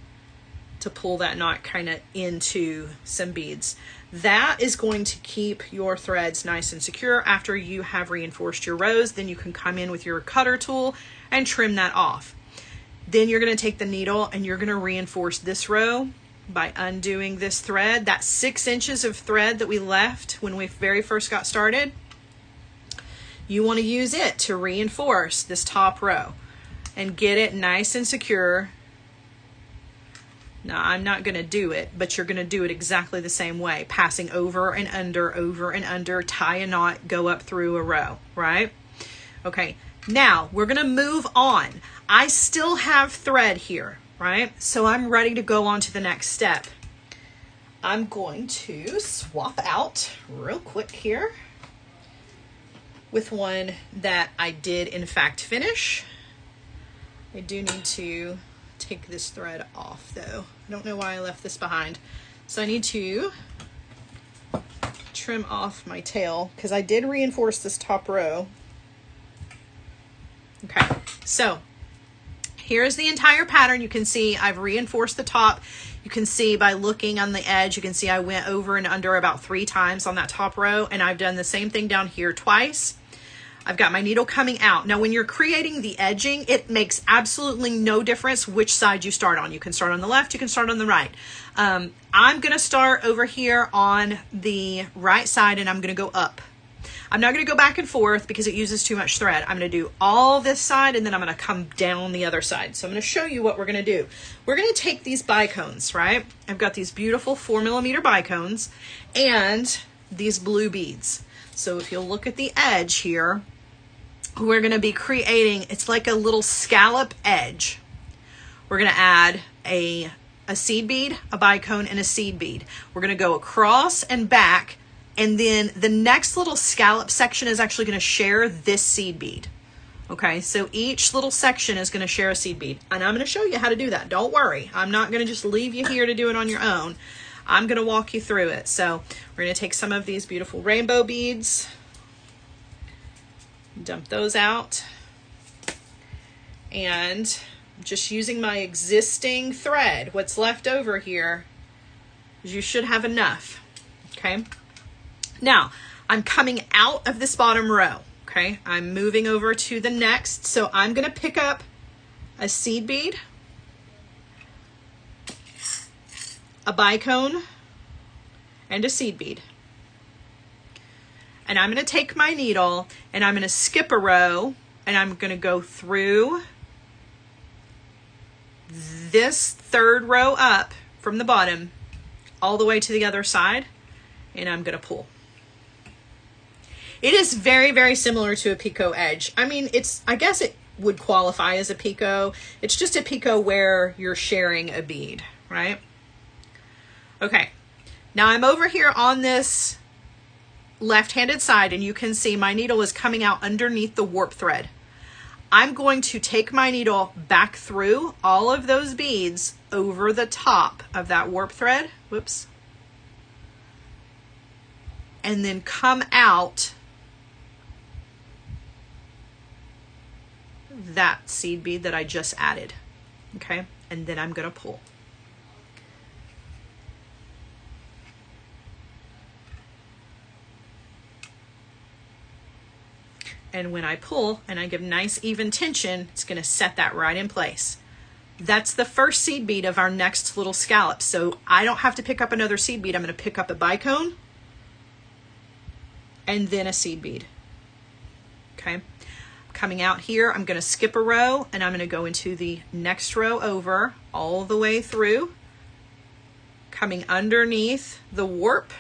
to pull that knot kind of into some beads. That is going to keep your threads nice and secure. After you have reinforced your rows, then you can come in with your cutter tool and trim that off. Then you're going to take the needle and you're going to reinforce this row by undoing this thread. That 6 inches of thread that we left when we very first got started, you want to use it to reinforce this top row and get it nice and secure. Now, I'm not going to do it, but you're going to do it exactly the same way, passing over and under, tie a knot, go up through a row, right? Okay, now we're going to move on. I still have thread here, right? So I'm ready to go on to the next step. I'm going to swap out real quick here with one that I did in fact finish. I do need to take this thread off though. I don't know why I left this behind. So I need to trim off my tail because I did reinforce this top row. Okay, so here's the entire pattern. You can see I've reinforced the top. You can see by looking on the edge, you can see I went over and under about 3 times on that top row, and I've done the same thing down here twice. I've got my needle coming out. Now, when you're creating the edging, it makes absolutely no difference which side you start on. You can start on the left, you can start on the right. I'm gonna start over here on the right side and I'm gonna go up. I'm not gonna go back and forth because it uses too much thread. I'm gonna do all this side and then I'm gonna come down the other side. So I'm gonna show you what we're gonna do. We're gonna take these bicones, right? I've got these beautiful 4mm bicones and these blue beads. So if you'll look at the edge here, we're going to be creating, it's like a little scallop edge. We're going to add a seed bead, a bicone, and a seed bead. We're going to go across and back, and then the next little scallop section is actually going to share this seed bead. Okay, so each little section is going to share a seed bead, and I'm going to show you how to do that. Don't worry, I'm not going to just leave you here to do it on your own. I'm going to walk you through it. So we're going to take some of these beautiful rainbow beads, dump those out, and just using my existing thread, what's left over here, you should have enough. Okay, now I'm coming out of this bottom row. Okay, I'm moving over to the next, so I'm going to pick up a seed bead, a bicone, and a seed bead. And I'm going to take my needle and I'm going to skip a row and I'm going to go through this 3rd row up from the bottom all the way to the other side, and I'm going to pull. It is very, very similar to a picot edge. I mean, I guess it would qualify as a picot. It's just a picot where you're sharing a bead, right? Okay, now I'm over here on this left-handed side, and you can see my needle is coming out underneath the warp thread. I'm going to take my needle back through all of those beads over the top of that warp thread, whoops, and then come out that seed bead that I just added, okay? And then I'm gonna pull. And when I pull and I give nice even tension, it's gonna set that right in place. That's the first seed bead of our next little scallop. So I don't have to pick up another seed bead. I'm gonna pick up a bicone and then a seed bead, okay? Coming out here, I'm gonna skip a row and I'm gonna go into the next row over all the way through, coming underneath the warp.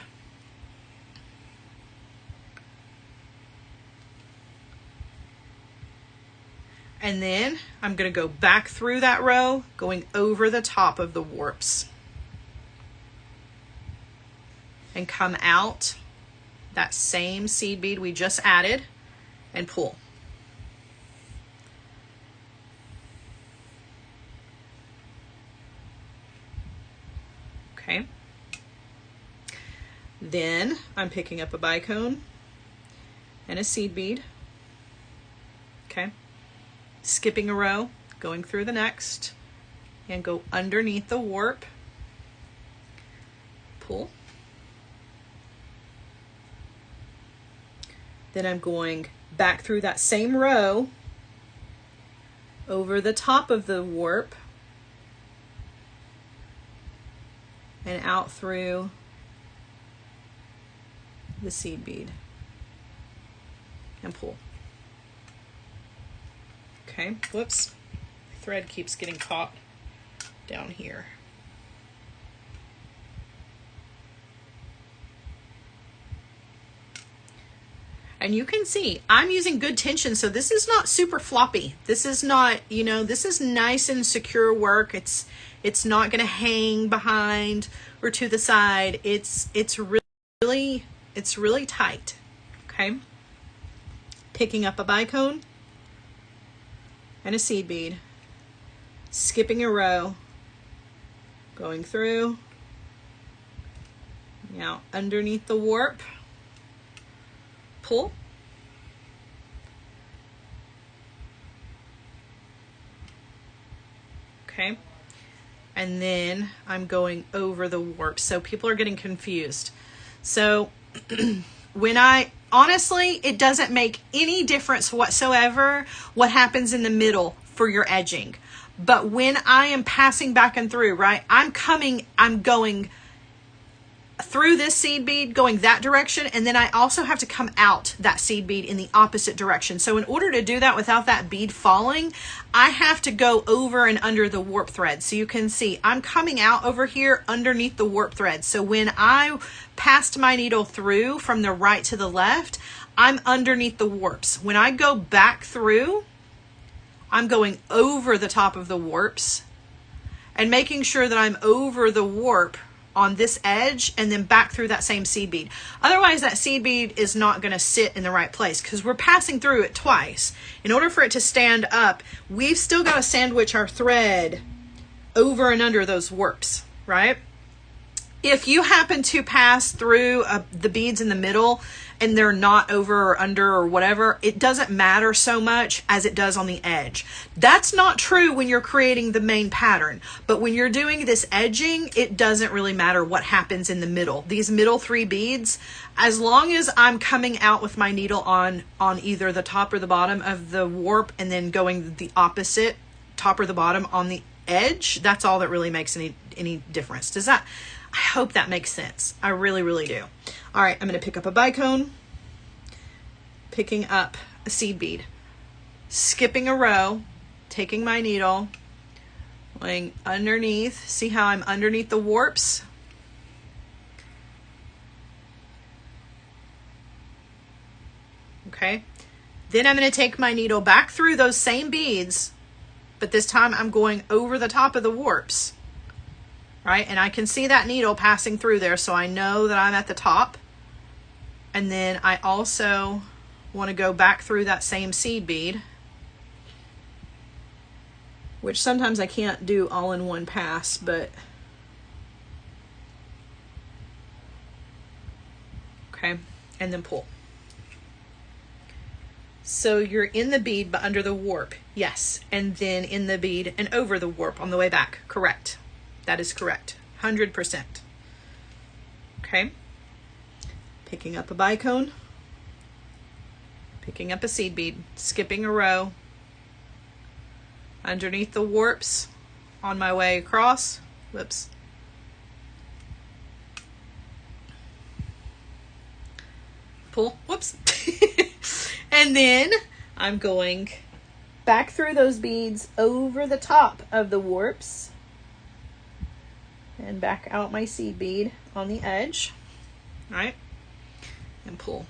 And then I'm gonna go back through that row, going over the top of the warps. And come out that same seed bead we just added and pull. Okay. Then I'm picking up a bicone and a seed bead. Okay. Skipping a row, going through the next, and go underneath the warp, pull. Then I'm going back through that same row, over the top of the warp, and out through the seed bead, and pull. Okay, whoops, thread keeps getting caught down here. And you can see I'm using good tension, so this is not super floppy. This is not, you know, this is nice and secure work. It's not going to hang behind or to the side. It's really tight. Okay, picking up a bicone and a seed bead, skipping a row, going through, now underneath the warp, pull, okay, and then I'm going over the warp. So people are getting confused. So honestly, it doesn't make any difference whatsoever what happens in the middle for your edging. But when I am passing back and through, right, I'm going through this seed bead, going that direction, and then I also have to come out that seed bead in the opposite direction. So in order to do that without that bead falling, I have to go over and under the warp thread. So you can see I'm coming out over here underneath the warp thread. So when I passed my needle through from the right to the left, I'm underneath the warps. When I go back through, I'm going over the top of the warps and making sure that I'm over the warp on this edge and then back through that same seed bead. Otherwise, that seed bead is not going to sit in the right place because we're passing through it twice. In order for it to stand up, we've still got to sandwich our thread over and under those warps, right? If you happen to pass through the beads in the middle and they're not over or under or whatever, it doesn't matter so much as it does on the edge. That's not true when you're creating the main pattern, but when you're doing this edging, it doesn't really matter what happens in the middle. These middle three beads, as long as I'm coming out with my needle on either the top or the bottom of the warp and then going the opposite, top or the bottom on the edge, that's all that really makes any difference. I hope that makes sense. I really, really do. All right, I'm going to pick up a bicone, picking up a seed bead, skipping a row, taking my needle, going underneath. See how I'm underneath the warps? Okay. Then I'm going to take my needle back through those same beads, but this time I'm going over the top of the warps. Right, and I can see that needle passing through there, so I know that I'm at the top. And then I also want to go back through that same seed bead, which sometimes I can't do all in one pass, but okay, and then pull. So you're in the bead but under the warp, yes, and then in the bead and over the warp on the way back, correct. That is correct, 100%. Okay, picking up a bicone, picking up a seed bead, skipping a row, underneath the warps on my way across, whoops, pull, whoops, and then I'm going back through those beads over the top of the warps and back out my seed bead on the edge, right, and pull.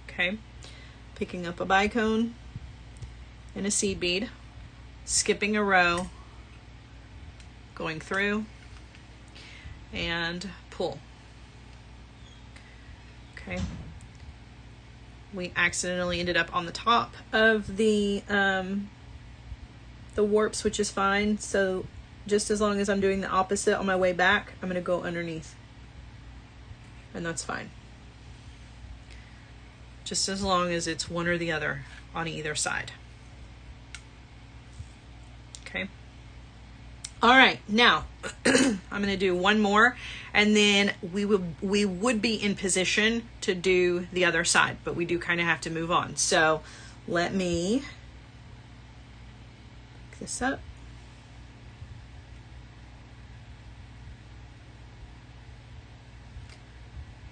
Okay, picking up a bicone and a seed bead, skipping a row, going through, and pull. Okay, we accidentally ended up on the top of the warps, which is fine. So just as long as I'm doing the opposite on my way back, I'm going to go underneath, and that's fine. Just as long as it's one or the other on either side. Okay. All right, now I'm going to do one more, and then we would be in position to do the other side, but we do kind of have to move on. So let me pick this up.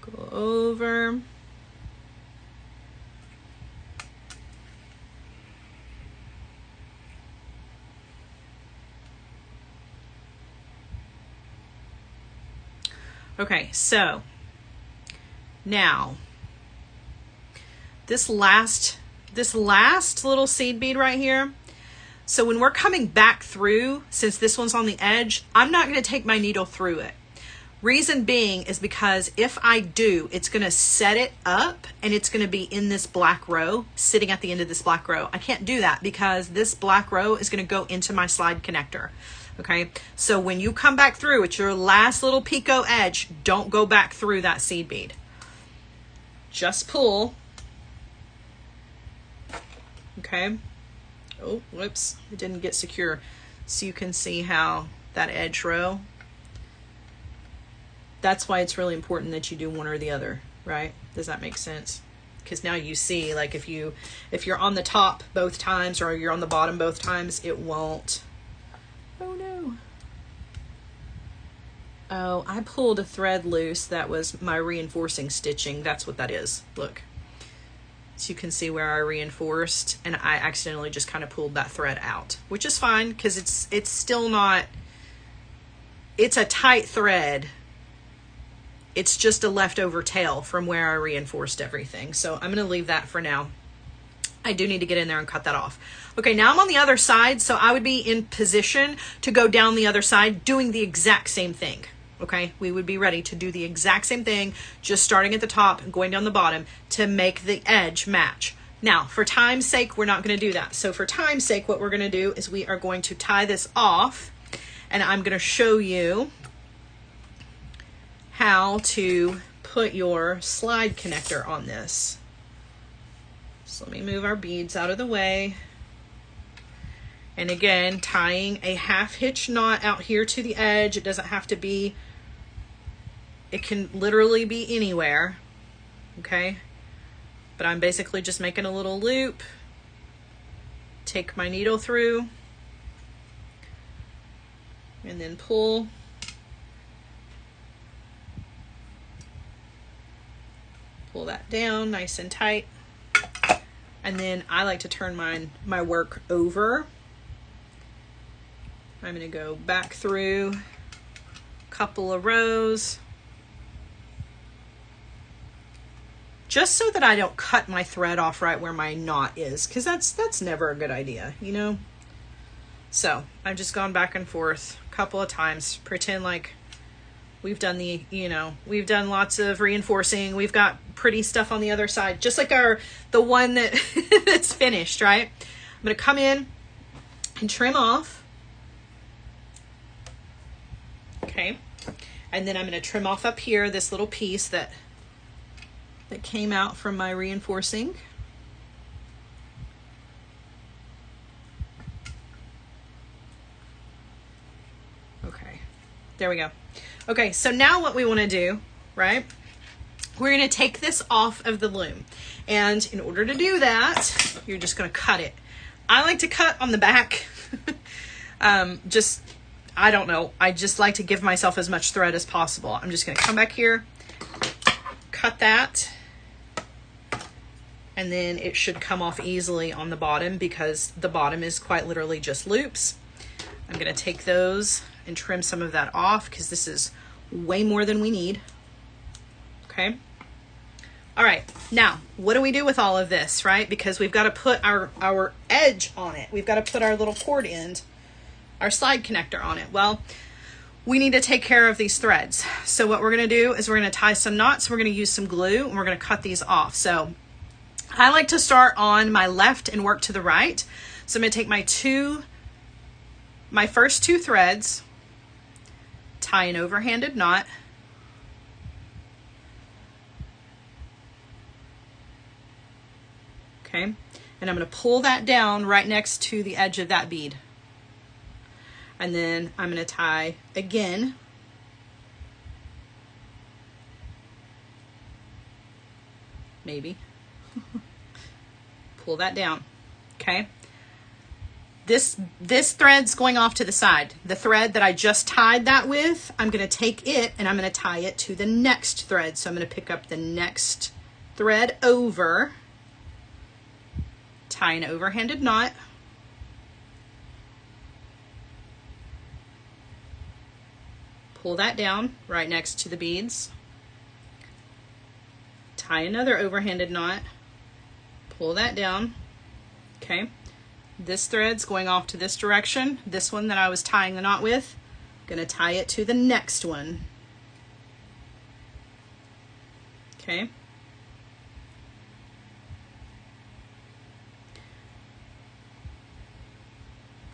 Go over. Okay, so now this last little seed bead right here. So when we're coming back through, since this one's on the edge, I'm not going to take my needle through it. Reason being is because if I do, it's going to set it up and it's going to be in this black row, sitting at the end of this black row. I can't do that because this black row is going to go into my slide connector. Okay, so when you come back through, it's your last little picot edge, don't go back through that seed bead. Just pull. Okay. Oh, whoops, it didn't get secure. So you can see how that edge row, that's why it's really important that you do one or the other, right? Does that make sense? Because now you see, like if you're on the top both times or you're on the bottom both times, it won't. Oh no. Oh, I pulled a thread loose. That was my reinforcing stitching. That's what that is. Look. So you can see where I reinforced and I accidentally just kind of pulled that thread out, which is fine because it's still not, it's a tight thread. It's just a leftover tail from where I reinforced everything. So I'm going to leave that for now. I do need to get in there and cut that off. Okay, now I'm on the other side, so I would be in position to go down the other side doing the exact same thing. Okay, we would be ready to do the exact same thing, just starting at the top and going down the bottom to make the edge match. Now, for time's sake, we're not going to do that. So for time's sake, what we're going to do is we are going to tie this off, and I'm going to show you how to put your slide connector on this. So let me move our beads out of the way. And again, tying a half hitch knot out here to the edge. It doesn't have to be, it can literally be anywhere, okay? But I'm basically just making a little loop, take my needle through, and then pull. Pull that down nice and tight. And then I like to turn my work over. I'm going to go back through a couple of rows just so that I don't cut my thread off right where my knot is, because that's never a good idea, you know. So I've just gone back and forth a couple of times, pretend like We've done the, you know, we've done lots of reinforcing. We've got pretty stuff on the other side, just like the one that that's finished, right? I'm going to come in and trim off. Okay. And then I'm going to trim off up here this little piece that came out from my reinforcing. Okay. There we go. Okay, so now what we want to do, right? We're going to take this off of the loom. And in order to do that, you're just going to cut it. I like to cut on the back. I don't know. I just like to give myself as much thread as possible. I'm just going to come back here, cut that, and then it should come off easily on the bottom because the bottom is quite literally just loops. I'm going to take those and trim some of that off because this is way more than we need. Okay. All right. Now, what do we do with all of this, right? Because we've got to put our edge on it. We've got to put our little cord end, our slide connector on it. Well, we need to take care of these threads. So what we're going to do is we're going to tie some knots. We're going to use some glue and we're going to cut these off. So I like to start on my left and work to the right. So I'm going to take my first two threads, tie an overhanded knot, okay, and I'm going to pull that down right next to the edge of that bead. And then I'm going to tie again. Maybe. Pull that down. Okay. This thread's going off to the side. The thread that I just tied that with, I'm going to take it and I'm going to tie it to the next thread. So I'm going to pick up the next thread over, tie an overhanded knot, pull that down right next to the beads, tie another overhanded knot, pull that down. Okay. This thread's going off to this direction. This one that I was tying the knot with, I'm going to tie it to the next one. Okay.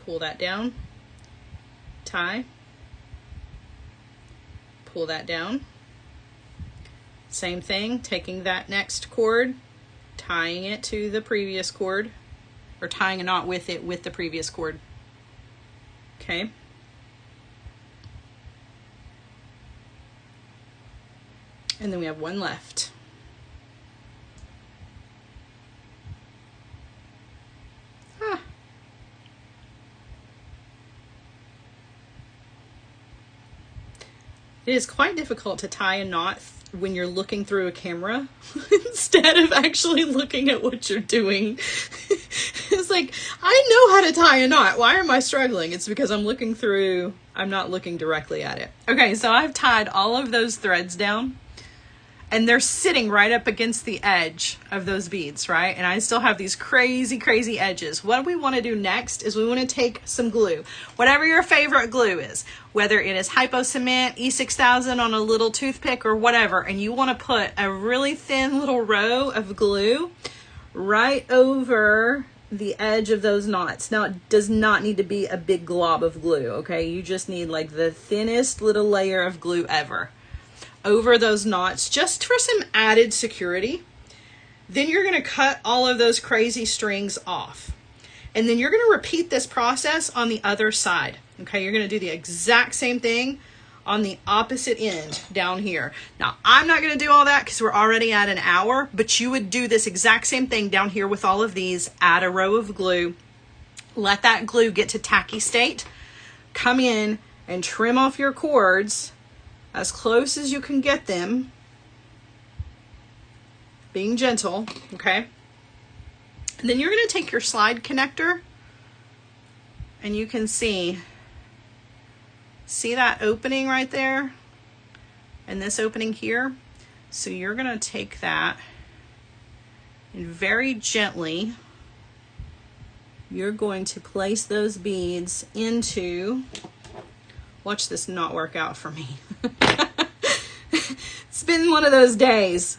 Pull that down, tie, pull that down. Same thing, taking that next cord, tying it to the previous cord, or tying a knot with it with the previous cord. Okay. And then we have one left. It is quite difficult to tie a knot when you're looking through a camera instead of actually looking at what you're doing. It's like, I know how to tie a knot. Why am I struggling? It's because I'm not looking directly at it. Okay, so I've tied all of those threads down and they're sitting right up against the edge of those beads, right? And I still have these crazy, crazy edges. What we want to do next is we want to take some glue, whatever your favorite glue is, whether it is Hypo Cement, E6000 on a little toothpick or whatever, and you want to put a really thin little row of glue right over the edge of those knots. Now, it does not need to be a big glob of glue, okay? You just need like the thinnest little layer of glue ever over those knots, just for some added security. Then you're going to cut all of those crazy strings off. And then you're going to repeat this process on the other side. Okay, you're going to do the exact same thing on the opposite end down here. Now, I'm not going to do all that because we're already at an hour, but you would do this exact same thing down here with all of these. Add a row of glue. Let that glue get to tacky state. Come in and trim off your cords as close as you can get them, being gentle, okay? And then you're going to take your slide connector and you can see that opening right there and this opening here. So you're going to take that and very gently, you're going to place those beads into, watch this not work out for me. It's been one of those days.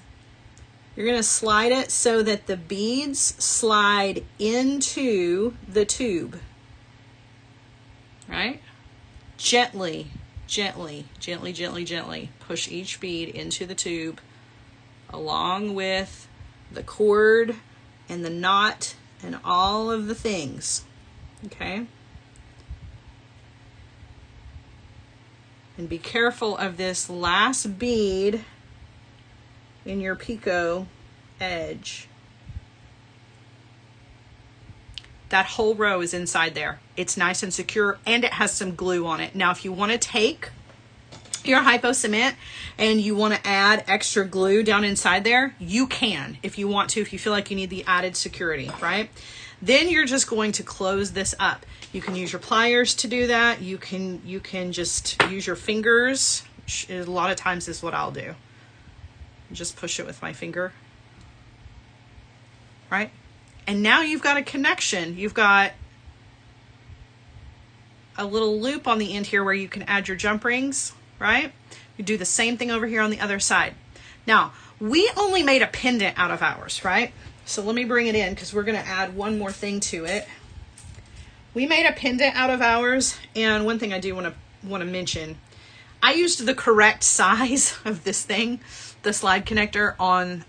You're going to slide it so that the beads slide into the tube, right? Gently, gently, gently, gently, gently push each bead into the tube along with the cord and the knot and all of the things, okay? And be careful of this last bead in your picot edge. That whole row is inside there. It's nice and secure, and it has some glue on it. Now, if you want to take your hypo cement and you want to add extra glue down inside there, you can if you want to, if you feel like you need the added security, right? Then you're just going to close this up. You can use your pliers to do that. You can just use your fingers. A lot of times is what I'll do. Just push it with my finger, right? And now you've got a connection. You've got a little loop on the end here where you can add your jump rings, right? You do the same thing over here on the other side. Now, we only made a pendant out of ours, right? So let me bring it in because we're going to add one more thing to it. We made a pendant out of ours, and one thing I do want to mention, I used the correct size of this thing, the slide connector, on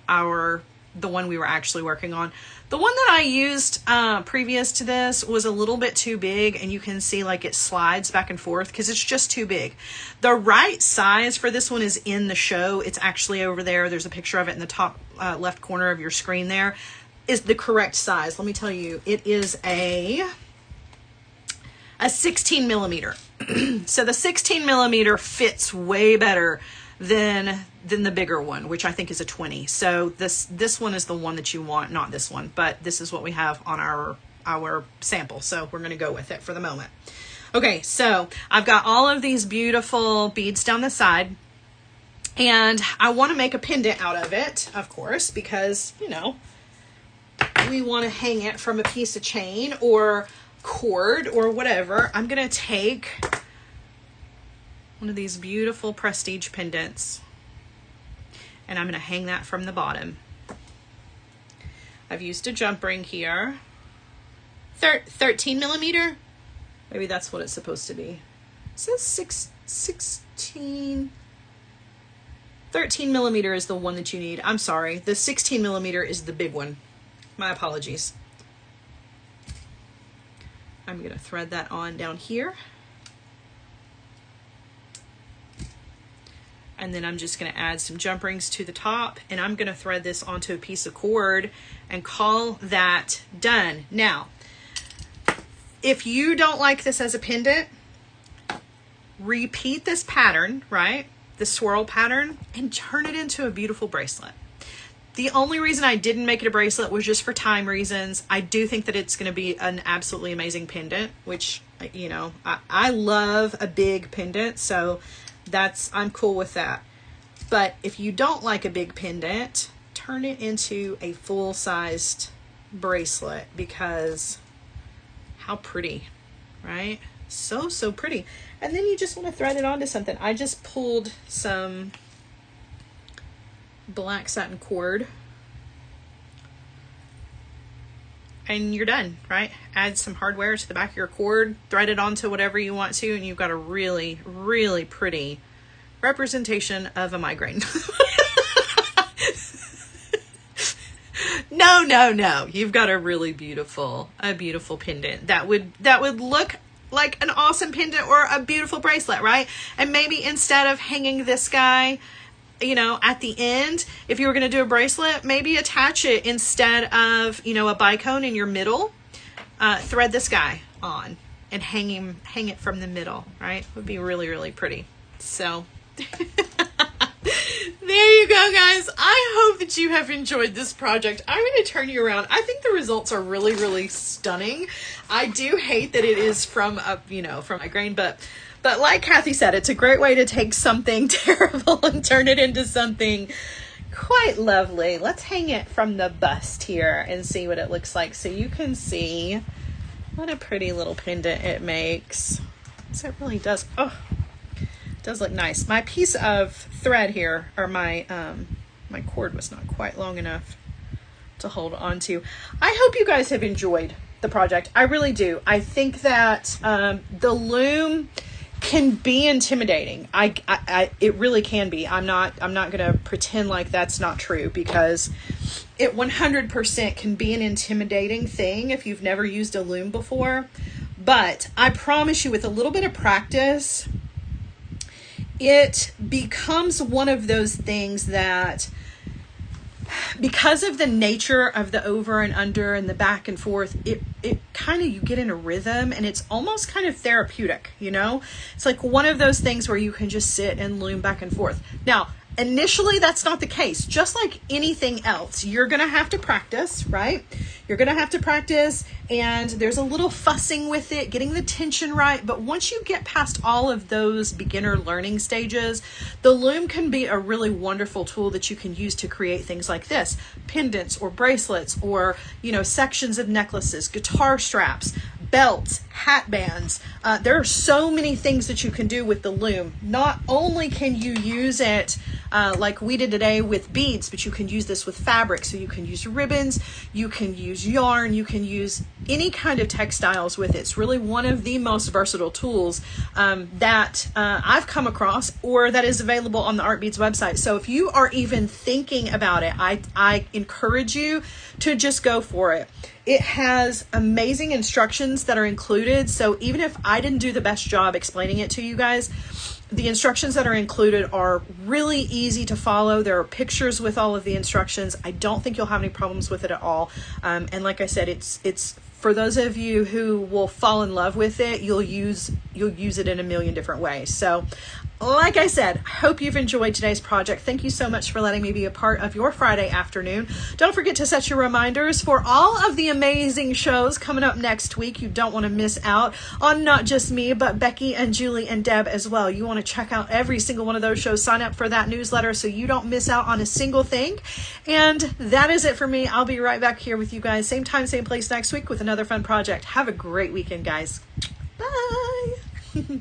the one we were actually working on. The one that I used previous to this was a little bit too big, and you can see like it slides back and forth because it's just too big. The right size for this one is in the show. It's actually over there. There's a picture of it in the top left corner of your screen. There is the correct size. Let me tell you, it is a 16 millimeter. So the 16 millimeter fits way better than the bigger one, which I think is a 20. So this one is the one that you want, not this one, but this is what we have on our sample. So we're going to go with it for the moment. Okay, so I've got all of these beautiful beads down the side, and I want to make a pendant out of it, of course, because, you know, we want to hang it from a piece of chain or cord or whatever. I'm going to take one of these beautiful prestige pendants, and I'm going to hang that from the bottom. I've used a jump ring here. 13 millimeter? Maybe that's what it's supposed to be. It says 16. 13 millimeter is the one that you need. I'm sorry. The 16 millimeter is the big one. My apologies. I'm going to thread that on down here. And then I'm just going to add some jump rings to the top, and I'm going to thread this onto a piece of cord and call that done. Now, if you don't like this as a pendant, repeat this pattern, right? The swirl pattern, and turn it into a beautiful bracelet. The only reason I didn't make it a bracelet was just for time reasons. I do think that it's going to be an absolutely amazing pendant, which, you know, I love a big pendant, so I'm cool with that. But if you don't like a big pendant, turn it into a full-sized bracelet, because how pretty, right? So pretty. And then you just want to thread it onto something. I just pulled some black satin cord, and you're done, right? Add some hardware to the back of your cord, thread it onto whatever you want to, and you've got a really, really pretty representation of a migraine. No. You've got a really beautiful pendant that would look like an awesome pendant or a beautiful bracelet, right? And maybe instead of hanging this guy, you know, at the end, if you were going to do a bracelet, maybe attach it instead of, you know, a bicone in your middle. Thread this guy on and hang it from the middle, right? Would be really, really pretty. So there you go, guys. I hope that you have enjoyed this project. I'm going to turn you around. I think the results are really, really stunning. I do hate that it is from a grain, but like Kathy said, it's a great way to take something terrible and turn it into something quite lovely. Let's hang it from the bust here and see what it looks like, so you can see what a pretty little pendant it makes. So it really does. Oh, Does look nice. My piece of thread here, or my my cord was not quite long enough to hold on to. I hope you guys have enjoyed the project. I really do. I think that the loom can be intimidating. It really can be. I'm not going to pretend like that's not true, because it 100% can be an intimidating thing if you've never used a loom before. But I promise you, with a little bit of practice, it becomes one of those things that, because of the nature of the over and under and the back and forth, it kind of, you get in a rhythm, and it's almost kind of therapeutic, you know? It's like one of those things where you can just sit and loom back and forth. Now, initially, that's not the case. Just like anything else, you're going to have to practice, right? You're going to have to practice, and there's a little fussing with it, getting the tension right. But once you get past all of those beginner learning stages, the loom can be a really wonderful tool that you can use to create things like this: pendants or bracelets, or, you know, sections of necklaces, guitar straps, belts, hat bands. There are so many things that you can do with the loom. Not only can you use it like we did today with beads, but you can use this with fabric. So you can use ribbons, you can use yarn, you can use any kind of textiles with it. It's really one of the most versatile tools that I've come across, or that is available on the Art Beads website. So if you are even thinking about it, I encourage you to just go for it. It has amazing instructions that are included. So even if I didn't do the best job explaining it to you guys, the instructions that are included are really easy to follow. There are pictures with all of the instructions. I don't think you'll have any problems with it at all. And like I said, it's for those of you who will fall in love with it. You'll use it in a million different ways. So like I said, I hope you've enjoyed today's project. Thank you so much for letting me be a part of your Friday afternoon. Don't forget to set your reminders for all of the amazing shows coming up next week. You don't want to miss out on not just me, but Becky and Julie and Deb as well. You want to check out every single one of those shows. Sign up for that newsletter so you don't miss out on a single thing. And that is it for me. I'll be right back here with you guys, same time, same place next week with another fun project. Have a great weekend, guys. Bye.